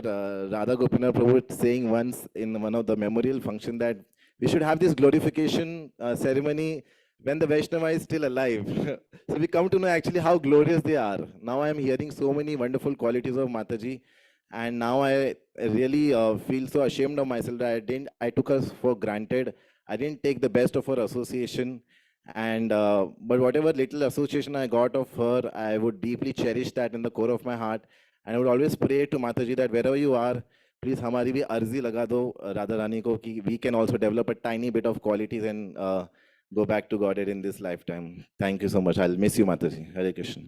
Speaker 8: Radha Gopinath Prabhu saying once in one of the memorial function that we should have this glorification ceremony when the Vaishnava is still alive. So we come to know actually how glorious they are. Now I am hearing so many wonderful qualities of Mataji, and now I really feel so ashamed of myself that I took her for granted. I didn't take the best of her association, and but whatever little association I got of her, I would deeply cherish that in the core of my heart, and I would always pray to Mataji that wherever you are, please हमारी भी अर्जी लगा दो राधा रानी को कि we can also develop a tiny bit of qualities and go back to Godhead in this lifetime. Thank you so much. I'll miss you, Mataji. Hare Krishna.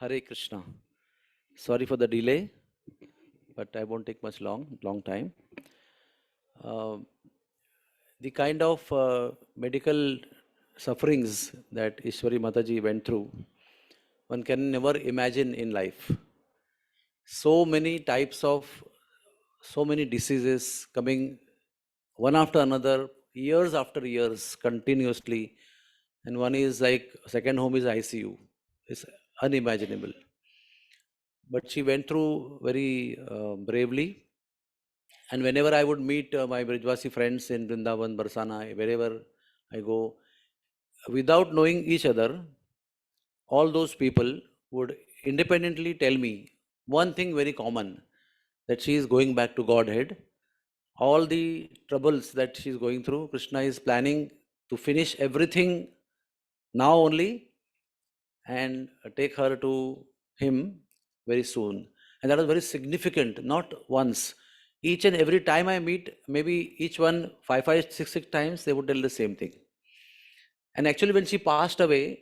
Speaker 2: Hare Krishna. Sorry for the delay, but I won't take much long time. The kind of medical sufferings that Ishvari Mataji went through, one can never imagine in life. So many types of, so many diseases coming one after another, years after years, continuously. And one is like, second home is ICU. It's unimaginable. But she went through very bravely. And whenever I would meet my Brijvasi friends in Vrindavan, Barsana, wherever I go, without knowing each other, all those people would independently tell me one thing very common, that she is going back to Godhead. All the troubles that she is going through, Krishna is planning to finish everything now only and take her to him very soon. And that was very significant, not once. Each and every time I meet, maybe each one five, six times, they would tell the same thing. And actually, when she passed away,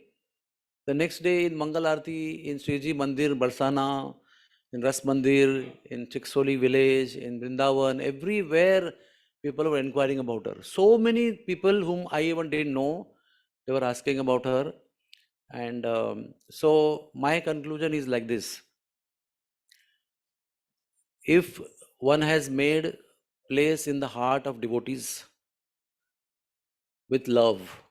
Speaker 2: the next day in Mangal Arati, in Sriji Mandir, Barsana, in Ras Mandir, in Chiksoli village, in Vrindavan, everywhere people were inquiring about her. So many people whom I even didn't know, they were asking about her. And so my conclusion is like this. If one has made place in the heart of devotees with love,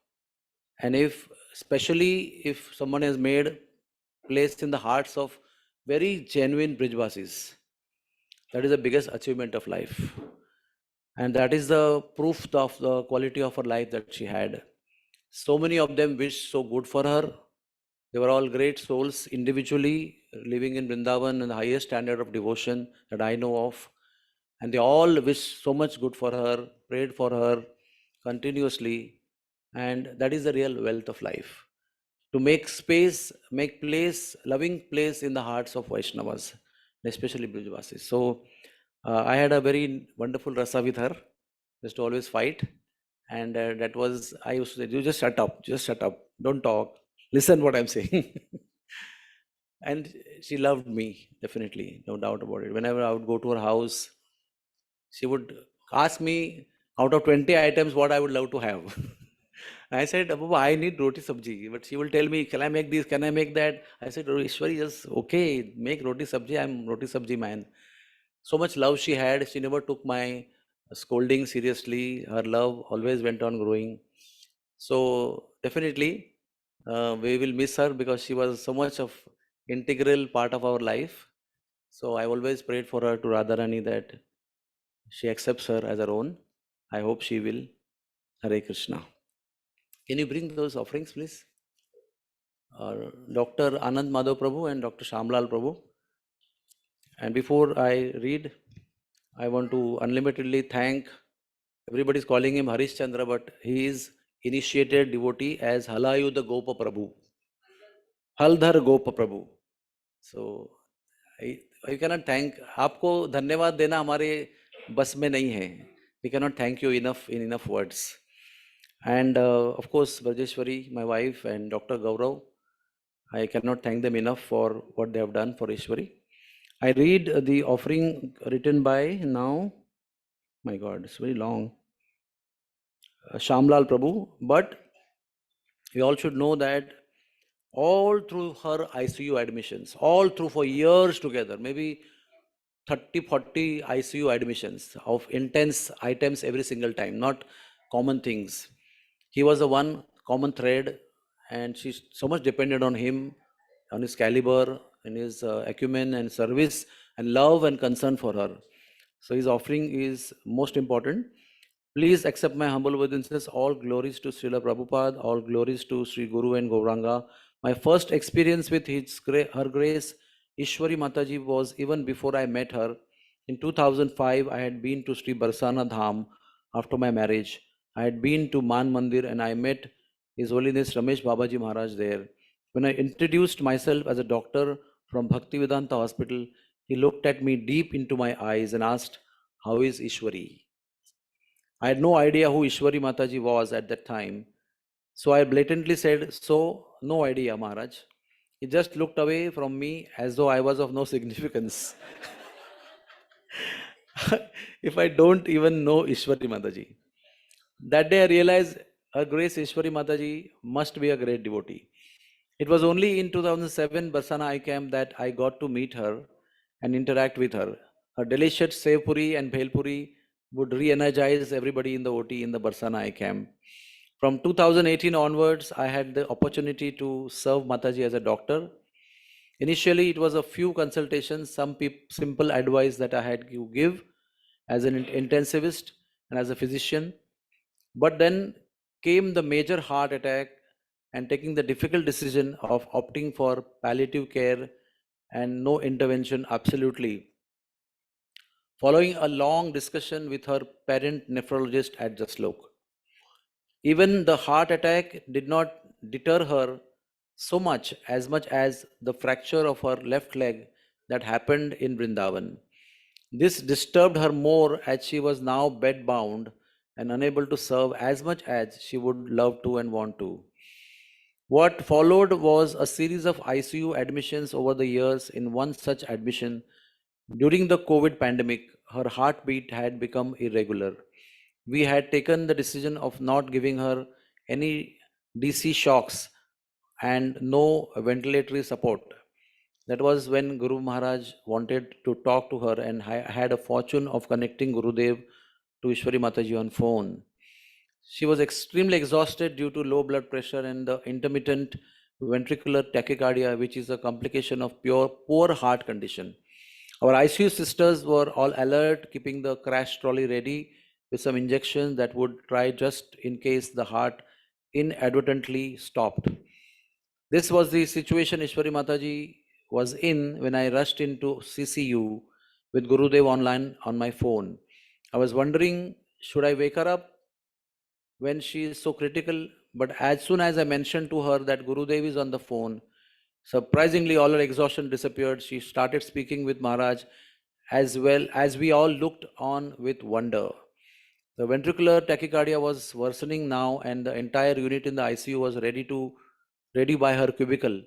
Speaker 2: and especially if someone has made place in the hearts of very genuine Brijvasis, that is the biggest achievement of life. And that is the proof of the quality of her life that she had. So many of them wished so good for her. They were all great souls individually, living in Vrindavan in the highest standard of devotion that I know of. And they all wished so much good for her, prayed for her continuously. And that is the real wealth of life. To make space, make place, loving place in the hearts of Vaishnavas, especially Brijvasis. So I had a very wonderful rasa with her, just to always fight. And that was, I used to say, you just shut up, don't talk, listen what I'm saying. And she loved me, definitely, no doubt about it. Whenever I would go to her house, she would ask me out of 20 items what I would love to have. I said, Baba, I need roti sabji. But she will tell me, can I make this? Can I make that? I said, oh, Ishwari, just okay, make roti sabji. I'm roti sabji man. So much love she had. She never took my scolding seriously. Her love always went on growing. So definitely, we will miss her because she was so much of integral part of our life. So I always prayed for her to Radharani that she accepts her as her own. I hope she will. Hare Krishna. Can you bring those offerings, please? Dr. Anand Madhav Prabhu and Dr. Shamlal Prabhu. And before I read, I want to unlimitedly thank, everybody is calling him Harish Chandra, but he is initiated devotee as Halayuddha Gopa Prabhu. Haldhar Gopa Prabhu. So, I cannot thank, आपको धन्यवाद देना हमारे बस में नहीं है. We cannot thank you enough in enough words. And of course, Brajeshwari, my wife, and Dr. Gaurav, I cannot thank them enough for what they have done for Ishwari. I read the offering written by now, my God, it's very long, Shamlal Prabhu, but we all should know that all through her ICU admissions, all through for years together, maybe 30, 40 ICU admissions of intense items every single time, not common things. He was the one common thread, and she so much depended on him, on his caliber, and his acumen and service, and love and concern for her. So his offering is most important. Please accept my humble obeisances. All glories to Srila Prabhupada, all glories to Sri Guru and Gauranga. My first experience with Her Grace Ishwari Mataji was even before I met her. In 2005, I had been to Sri Barsana Dham after my marriage. I had been to Man Mandir and I met His Holiness Ramesh Babaji Maharaj there. When I introduced myself as a doctor from Bhaktivedanta Hospital, he looked at me deep into my eyes and asked, "How is Ishwari?" I had no idea who Ishwari Mataji was at that time. So I blatantly said, "So, no idea, Maharaj." He just looked away from me as though I was of no significance. If I don't even know Ishwari Mataji. That day I realized Her Grace Ishwari Mataji must be a great devotee. It was only in 2007 Barsana I Camp that I got to meet her and interact with her. Her delicious sev puri and bhel puri would re-energize everybody in the OT in the Barsana I Camp. From 2018 onwards, I had the opportunity to serve Mataji as a doctor. Initially, it was a few consultations, some simple advice that I had to give as an intensivist and as a physician. But then came the major heart attack and taking the difficult decision of opting for palliative care and no intervention absolutely. Following a long discussion with her parent nephrologist at Jaslok. Even the heart attack did not deter her so much as the fracture of her left leg that happened in Vrindavan. This disturbed her more as she was now bedbound and unable to serve as much as she would love to and want to. What followed was a series of ICU admissions over the years. In one such admission, during the COVID pandemic, her heartbeat had become irregular. We had taken the decision of not giving her any DC shocks and no ventilatory support. That was when Guru Maharaj wanted to talk to her, and I had a fortune of connecting Gurudev to Ishwari Mataji on phone. She was extremely exhausted due to low blood pressure and the intermittent ventricular tachycardia, which is a complication of poor heart condition. Our ICU sisters were all alert, keeping the crash trolley ready with some injections that would try just in case the heart inadvertently stopped. This was the situation Ishwari Mataji was in when I rushed into CCU with Gurudev online on my phone. I was wondering, should I wake her up when she is so critical? But as soon as I mentioned to her that Gurudev is on the phone, surprisingly all her exhaustion disappeared. She started speaking with Maharaj as well as we all looked on with wonder. The ventricular tachycardia was worsening now, and the entire unit in the ICU was ready by her cubicle,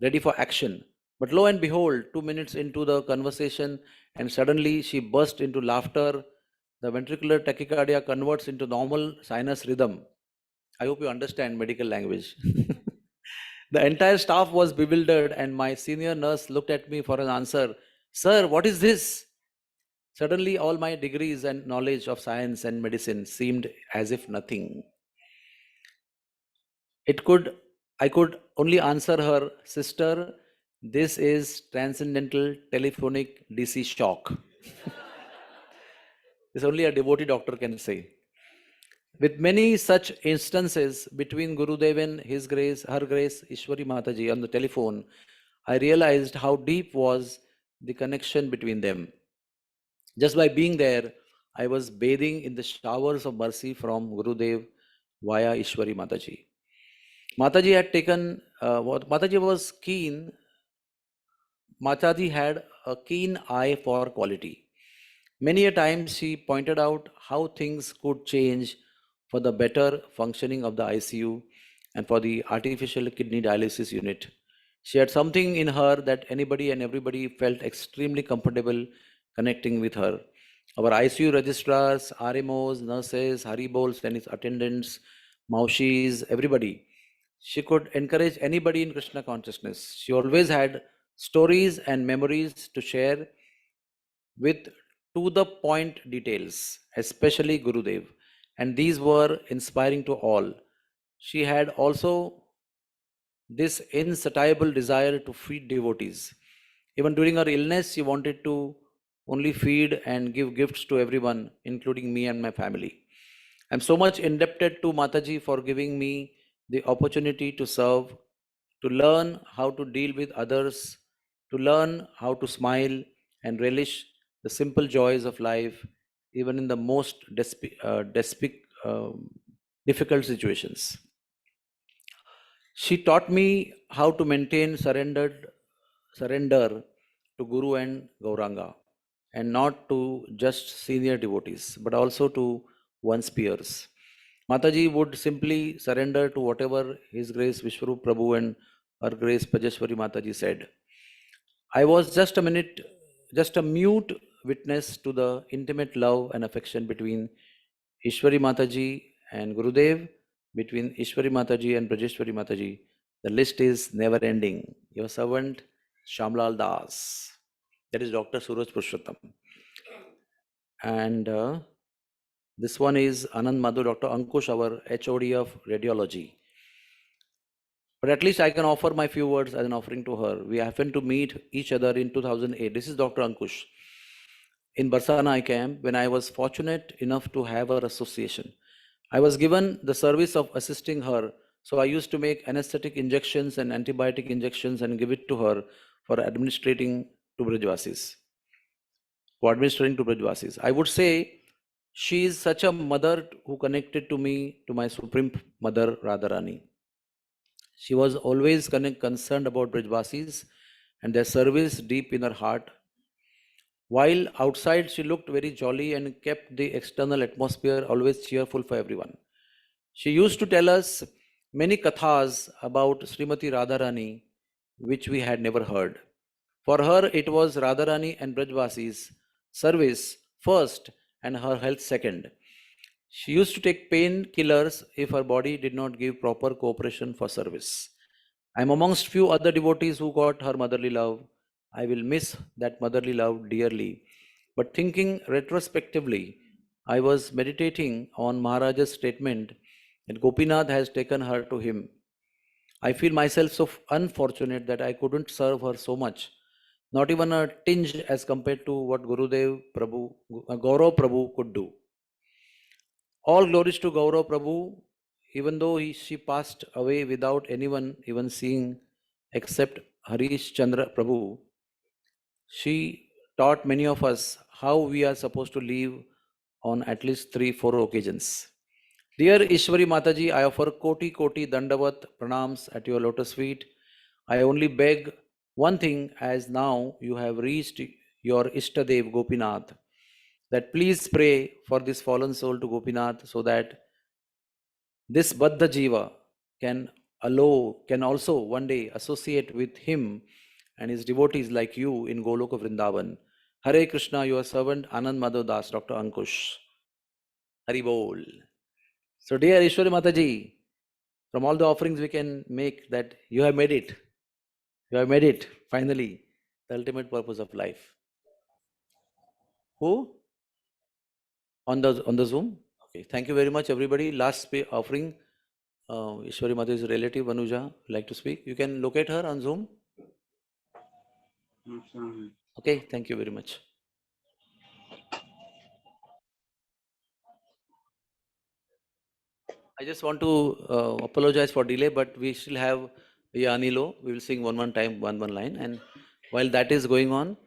Speaker 2: ready for action. But lo and behold, 2 minutes into the conversation, and suddenly she burst into laughter. The ventricular tachycardia converts into normal sinus rhythm. I hope you understand medical language. The entire staff was bewildered, and my senior nurse looked at me for an answer. "Sir, what is this?" Suddenly, all my degrees and knowledge of science and medicine seemed as if nothing. I could only answer her, "Sister, this is transcendental telephonic DC shock." This only a devotee doctor can say. With many such instances between Gurudev and His Grace, Her Grace Ishwari Mataji on the telephone, I realized how deep was the connection between them. Just by being there, I was bathing in the showers of mercy from Gurudev via Ishwari Mataji. Mataji had taken, Mataji had a keen eye for quality. Many a times she pointed out how things could change for the better functioning of the ICU and for the artificial kidney dialysis unit. She had something in her that anybody and everybody felt extremely comfortable connecting with her. Our ICU registrars, RMOs, nurses, Haribols and its attendants, Maushis, everybody. She could encourage anybody in Krishna consciousness. She always had stories and memories to share, with to the point details, especially Gurudev, and these were inspiring to all. She had also this insatiable desire to feed devotees. Even during her illness, she wanted to only feed and give gifts to everyone, including me and my family. I'm so much indebted to Mataji for giving me the opportunity to serve, to learn how to deal with others, to learn how to smile and relish the simple joys of life, even in the most difficult situations. She taught me how to maintain surrender to Guru and Gauranga, and not to just senior devotees, but also to one's peers. Mataji would simply surrender to whatever His Grace Vishwarup Prabhu and Her Grace Pajeshwari Mataji said. I was just a mute witness to the intimate love and affection between Ishvari Mataji and Gurudev, between Ishvari Mataji and Brajeshwari Mataji. The list is never ending. Your servant, Shamlal Das. That is Dr. Suraj Purushottam. And this one is Anand Madhu, Dr. Ankush, our HOD of Radiology. But at least I can offer my few words as an offering to her. We happened to meet each other in 2008. This is Dr. Ankush. In Barsana ICAM, when I was fortunate enough to have her association. I was given the service of assisting her. So I used to make anesthetic injections and antibiotic injections and give it to her for administering to Brajvasis. I would say she is such a mother who connected to me, to my Supreme Mother Radharani. She was always concerned about Brajvasis and their service deep in her heart. While outside, she looked very jolly and kept the external atmosphere always cheerful for everyone. She used to tell us many kathas about Srimati Radharani, which we had never heard. For her, it was Radharani and Brajvasis service first and her health second. She used to take painkillers if her body did not give proper cooperation for service. I am amongst few other devotees who got her motherly love. I will miss that motherly love dearly. But thinking retrospectively, I was meditating on Maharaja's statement that Gopinath has taken her to him. I feel myself so unfortunate that I couldn't serve her so much, not even a tinge as compared to what Gurudev Prabhu, Gaurav Prabhu could do. All glories to Gaurav Prabhu, even though she passed away without anyone even seeing except Harish Chandra Prabhu. She taught many of us how we are supposed to live on at least 3-4 occasions. Dear Ishvari Mataji, I offer koti dandavat pranams at your lotus feet. I only beg one thing, as now you have reached your Ishtadev Gopinath, that please pray for this fallen soul to Gopinath so that this Baddha Jiva can also one day associate with him and his devotees like you in Goloka Vrindavan. Hare Krishna, your servant Anand Madhav Das, Dr. Ankush. Hari Bol. So dear Ishwari Mataji, from all the offerings we can make, that you have made it. You have made it, finally, the ultimate purpose of life. Who? On the Zoom? Okay, thank you very much everybody. Last offering, Ishwari Mataji's relative, Anuja, like to speak. You can locate her on Zoom. Okay, thank you very much. I just want to apologize for delay, but we still have Anilo. We will sing one time, one line. And while that is going on,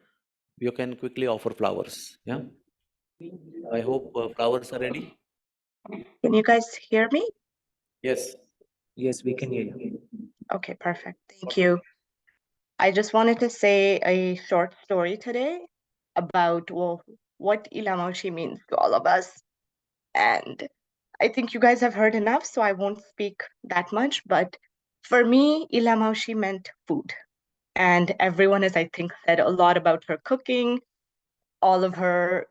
Speaker 2: you can quickly offer flowers. Yeah. I hope flowers are ready.
Speaker 9: Can you guys hear me?
Speaker 2: Yes.
Speaker 7: Yes, we can hear you.
Speaker 9: Okay, perfect. Thank you. I just wanted to say a short story today about what Ilamoshi means to all of us. And I think you guys have heard enough, so I won't speak that much. But for me, Ilamoshi meant food. And everyone has, I think, said a lot about her cooking, all of her,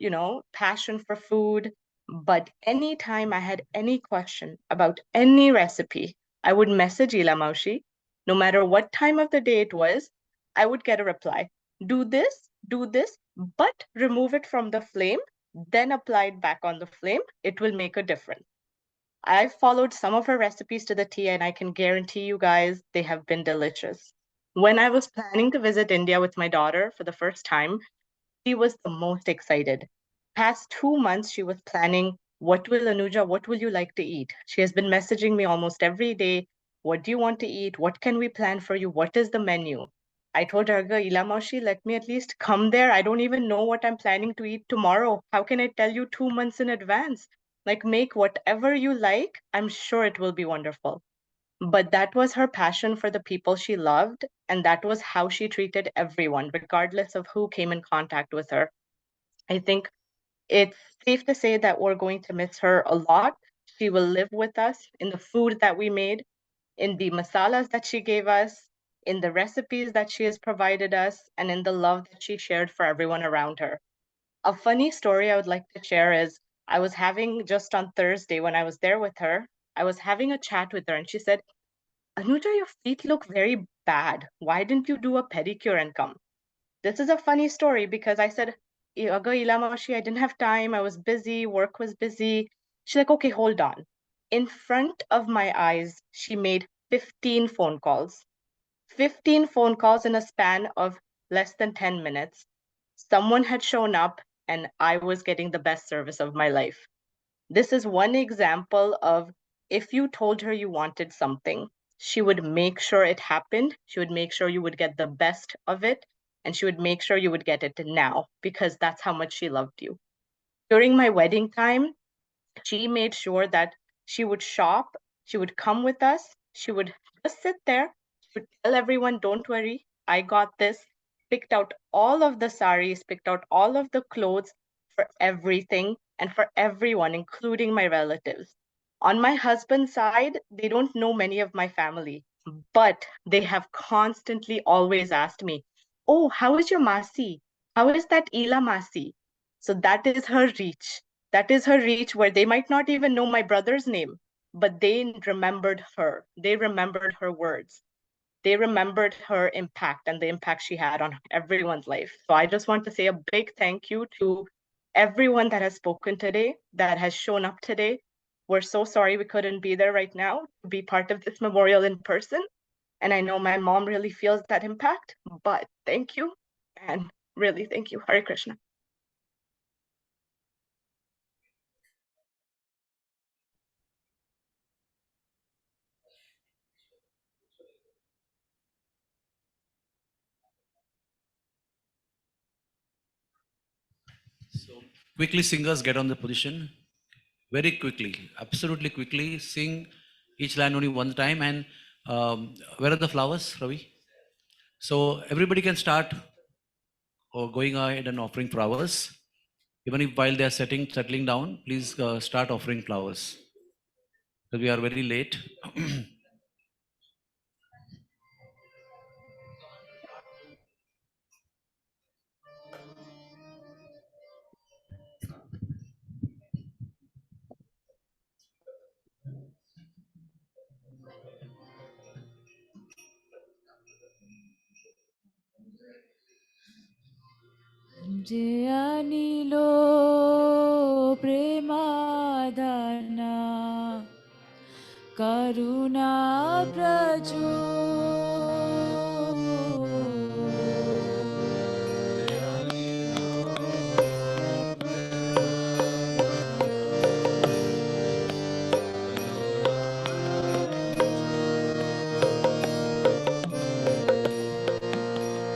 Speaker 9: passion for food. But anytime I had any question about any recipe, I would message Ilamoshi. No matter what time of the day it was, I would get a reply. Do this, do this, but remove it from the flame, then apply it back on the flame. It will make a difference. I've followed some of her recipes to the T, and I can guarantee you guys they have been delicious. When I was planning to visit India with my daughter for the first time, she was the most excited. Past 2 months, she was planning, what will you like to eat? She has been messaging me almost every day. What do you want to eat? What can we plan for you? What is the menu? I told her, Ilamaushi, let me at least come there. I don't even know what I'm planning to eat tomorrow. How can I tell you 2 months in advance? Like, make whatever you like. I'm sure it will be wonderful. But that was her passion for the people she loved, and that was how she treated everyone, regardless of who came in contact with her. I think it's safe to say that we're going to miss her a lot. She will live with us in the food that we made, in the masalas that she gave us, in the recipes that she has provided us, and in the love that she shared for everyone around her. A funny story I would like to share is I was having just on Thursday when I was there with her, I was having a chat with her and she said, Anuja, your feet look very bad. Why didn't you do a pedicure and come? This is a funny story because I said, Aga Ilamashi, I didn't have time. I was busy. Work was busy. She's like, okay, hold on. In front of my eyes, she made 15 phone calls. 15 phone calls in a span of less than 10 minutes. Someone had shown up and I was getting the best service of my life. This is one example of if you told her you wanted something, she would make sure it happened. She would make sure you would get the best of it, and she would make sure you would get it now because that's how much she loved you. During my wedding time, she made sure that she would shop, she would come with us, she would just sit there, she would tell everyone, don't worry, I got this, picked out all of the saris, picked out all of the clothes for everything and for everyone, including my relatives. On my husband's side, they don't know many of my family, but they have constantly always asked me, oh, how is your Masi? How is that Ila Masi? So that is her reach. That is her reach where they might not even know my brother's name, but they remembered her. They remembered her words. They remembered her impact and the impact she had on everyone's life. So I just want to say a big thank you to everyone that has spoken today, that has shown up today. We're so sorry we couldn't be there right now to be part of this memorial in person. And I know my mom really feels that impact, but thank you. And really, thank you. Hare Krishna.
Speaker 2: So quickly, singers get on the position. Very quickly, absolutely quickly. Sing each line only one time. And where are the flowers, Ravi? So everybody can start or going ahead and offering flowers. Even if while they are settling down, please start offering flowers. Because we are very late.
Speaker 10: যে আনিল প্রেমাদানা করুণা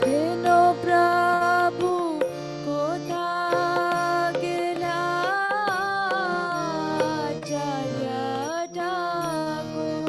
Speaker 10: কেন প্রভু কোথা গেলা চারিয়া ঠাকুর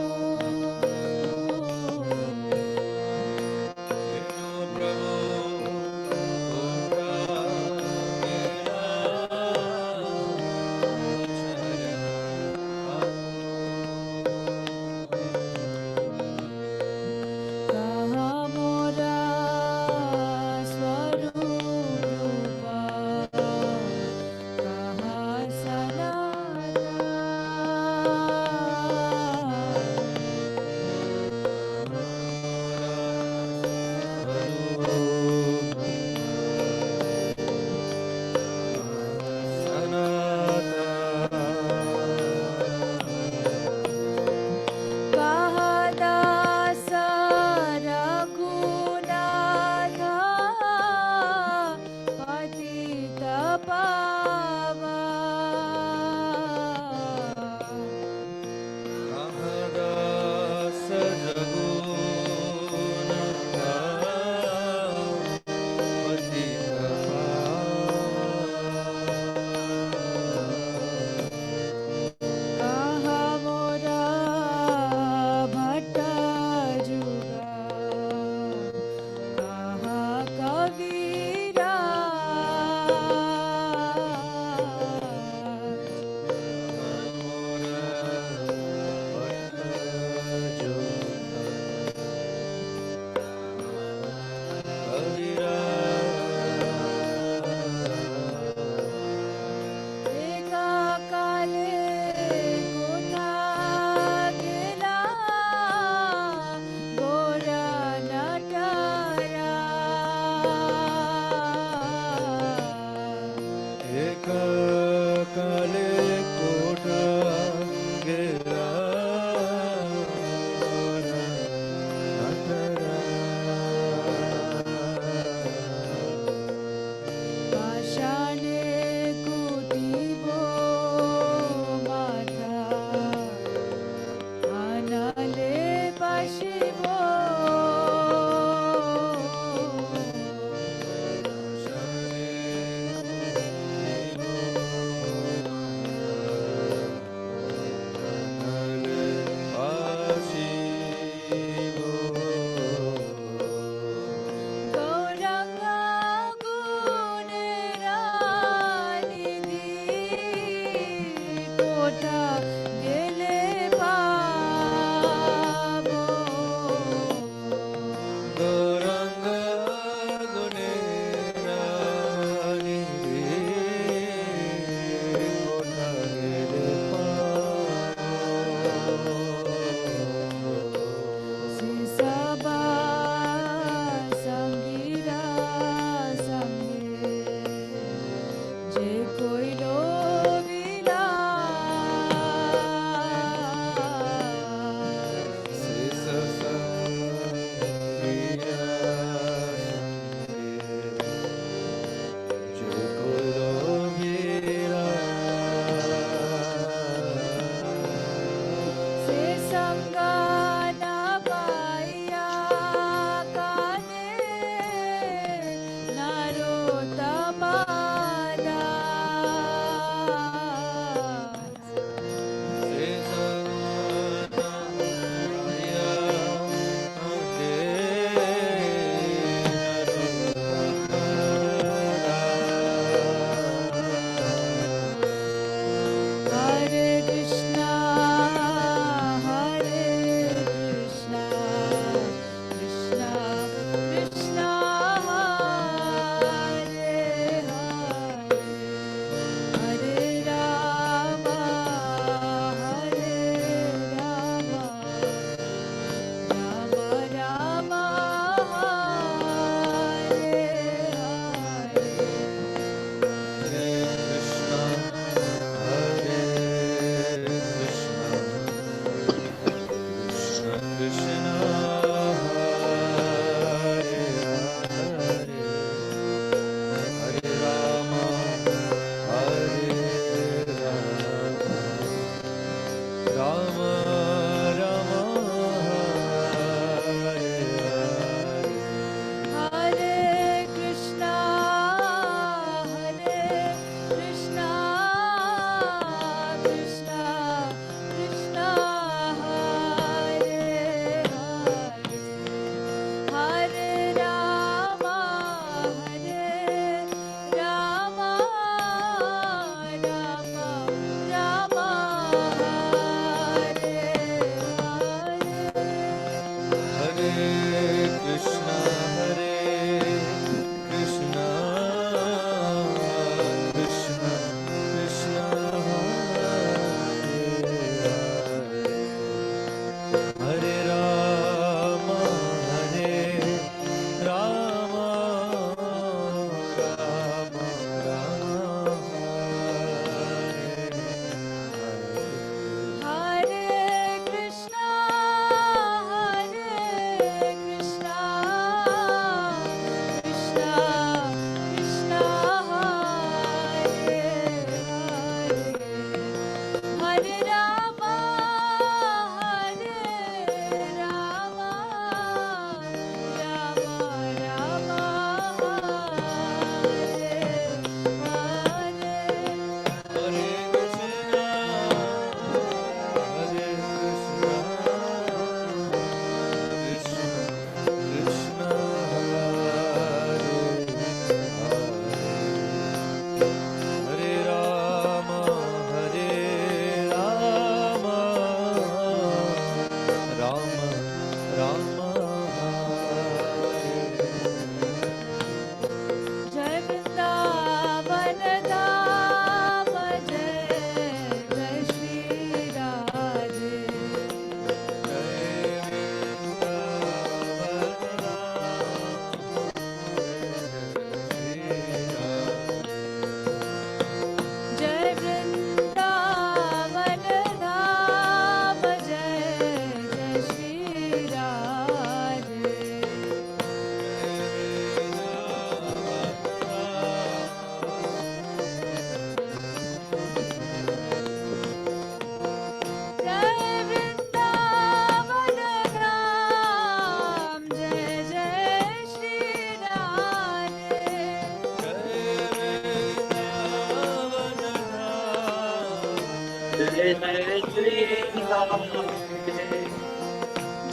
Speaker 2: काले कोठा गेला
Speaker 10: पाषाणे कुटीव माता आनाले पाशिव गौरंगा गुणरानिधी कोठा गेले बाबो
Speaker 2: गौरंग गुणे रानी कोठा गेले
Speaker 10: सिसबा संगीरा संगे जे कोई लोविला से संगाना पाया काने नारो तमादा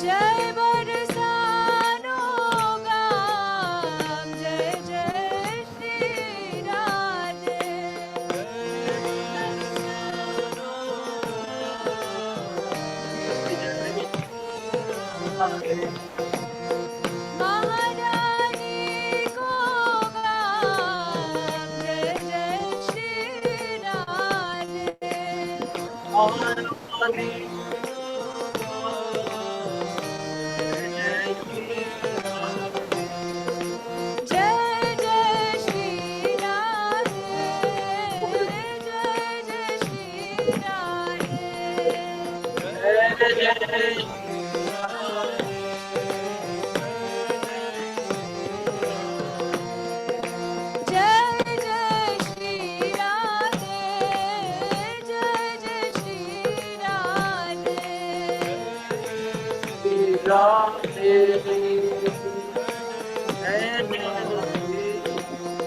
Speaker 10: जय बरसानो गाम, जय जय श्री राधे। महारानी को गाम, जय जय श्री राधे। जय जय श्री राधे, जय जय श्री राधे। जय जय श्री राधे, जय जय श्री राधे।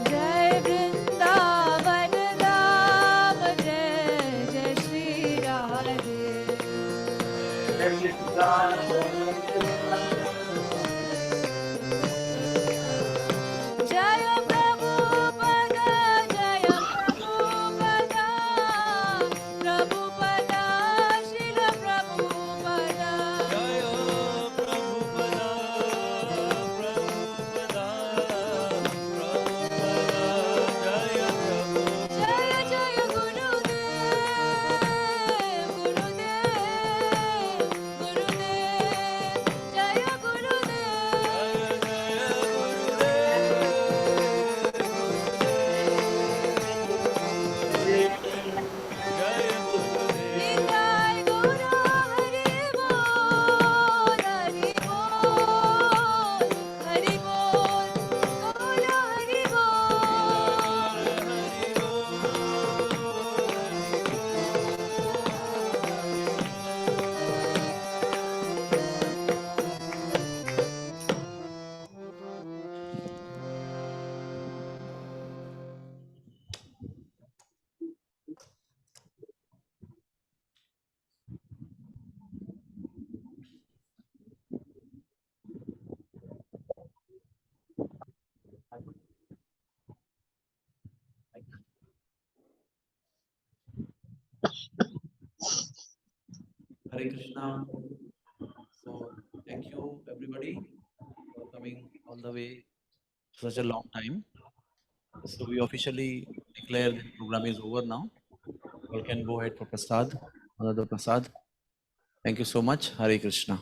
Speaker 10: जय वृंदावन धाम, जय जय श्री राधे। जय प्रभुपद, जय प्रभुपद, प्रभुपद श्रील प्रभुपद। जय जय गुरुदेव, गुरुदेव, गुरुदेव, जय निताय गौर हरि बोल, हरि बोल, हरि बोल, गौर Hari
Speaker 2: Hare Krishna. So thank you everybody for coming all the way such a long time. So we officially declare the program is over now. You can go ahead for prasad, another prasad. Thank you so much. Hare Krishna.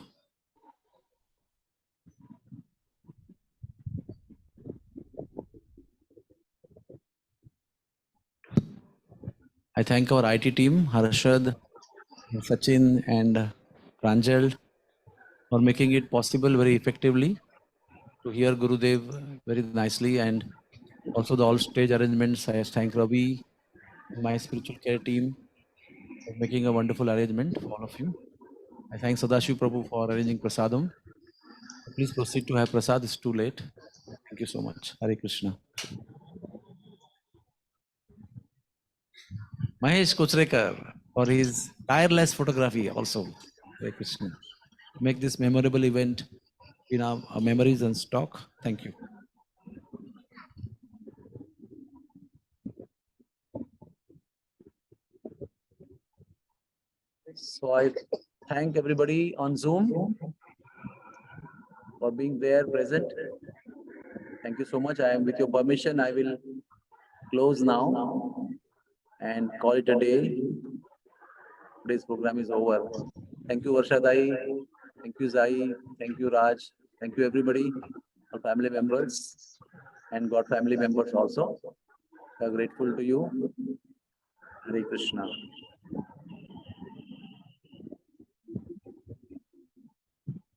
Speaker 2: I thank our IT team, Harshad, Sachin, and Pranjal for making it possible very effectively to hear Gurudev very nicely, and also the all stage arrangements. I thank Ravi and my spiritual care team for making a wonderful arrangement for all of you. I thank Sadashiv Prabhu for arranging prasadam. Please proceed to have prasad. It's too late. Thank you so much. Hare Krishna. Mahesh Kochrekar for his tireless photography also. Hare Krishna. Make this memorable event in our memories and stock. Thank you. So I thank everybody on Zoom for being there present. Thank you so much. I am with your permission. I will close now and call it a day. Today's program is over. Thank you, Varshadai. Thank you, Zai. Thank you, Raj. Thank you, everybody, our family members and God family members also. We are grateful to you. Hare Krishna.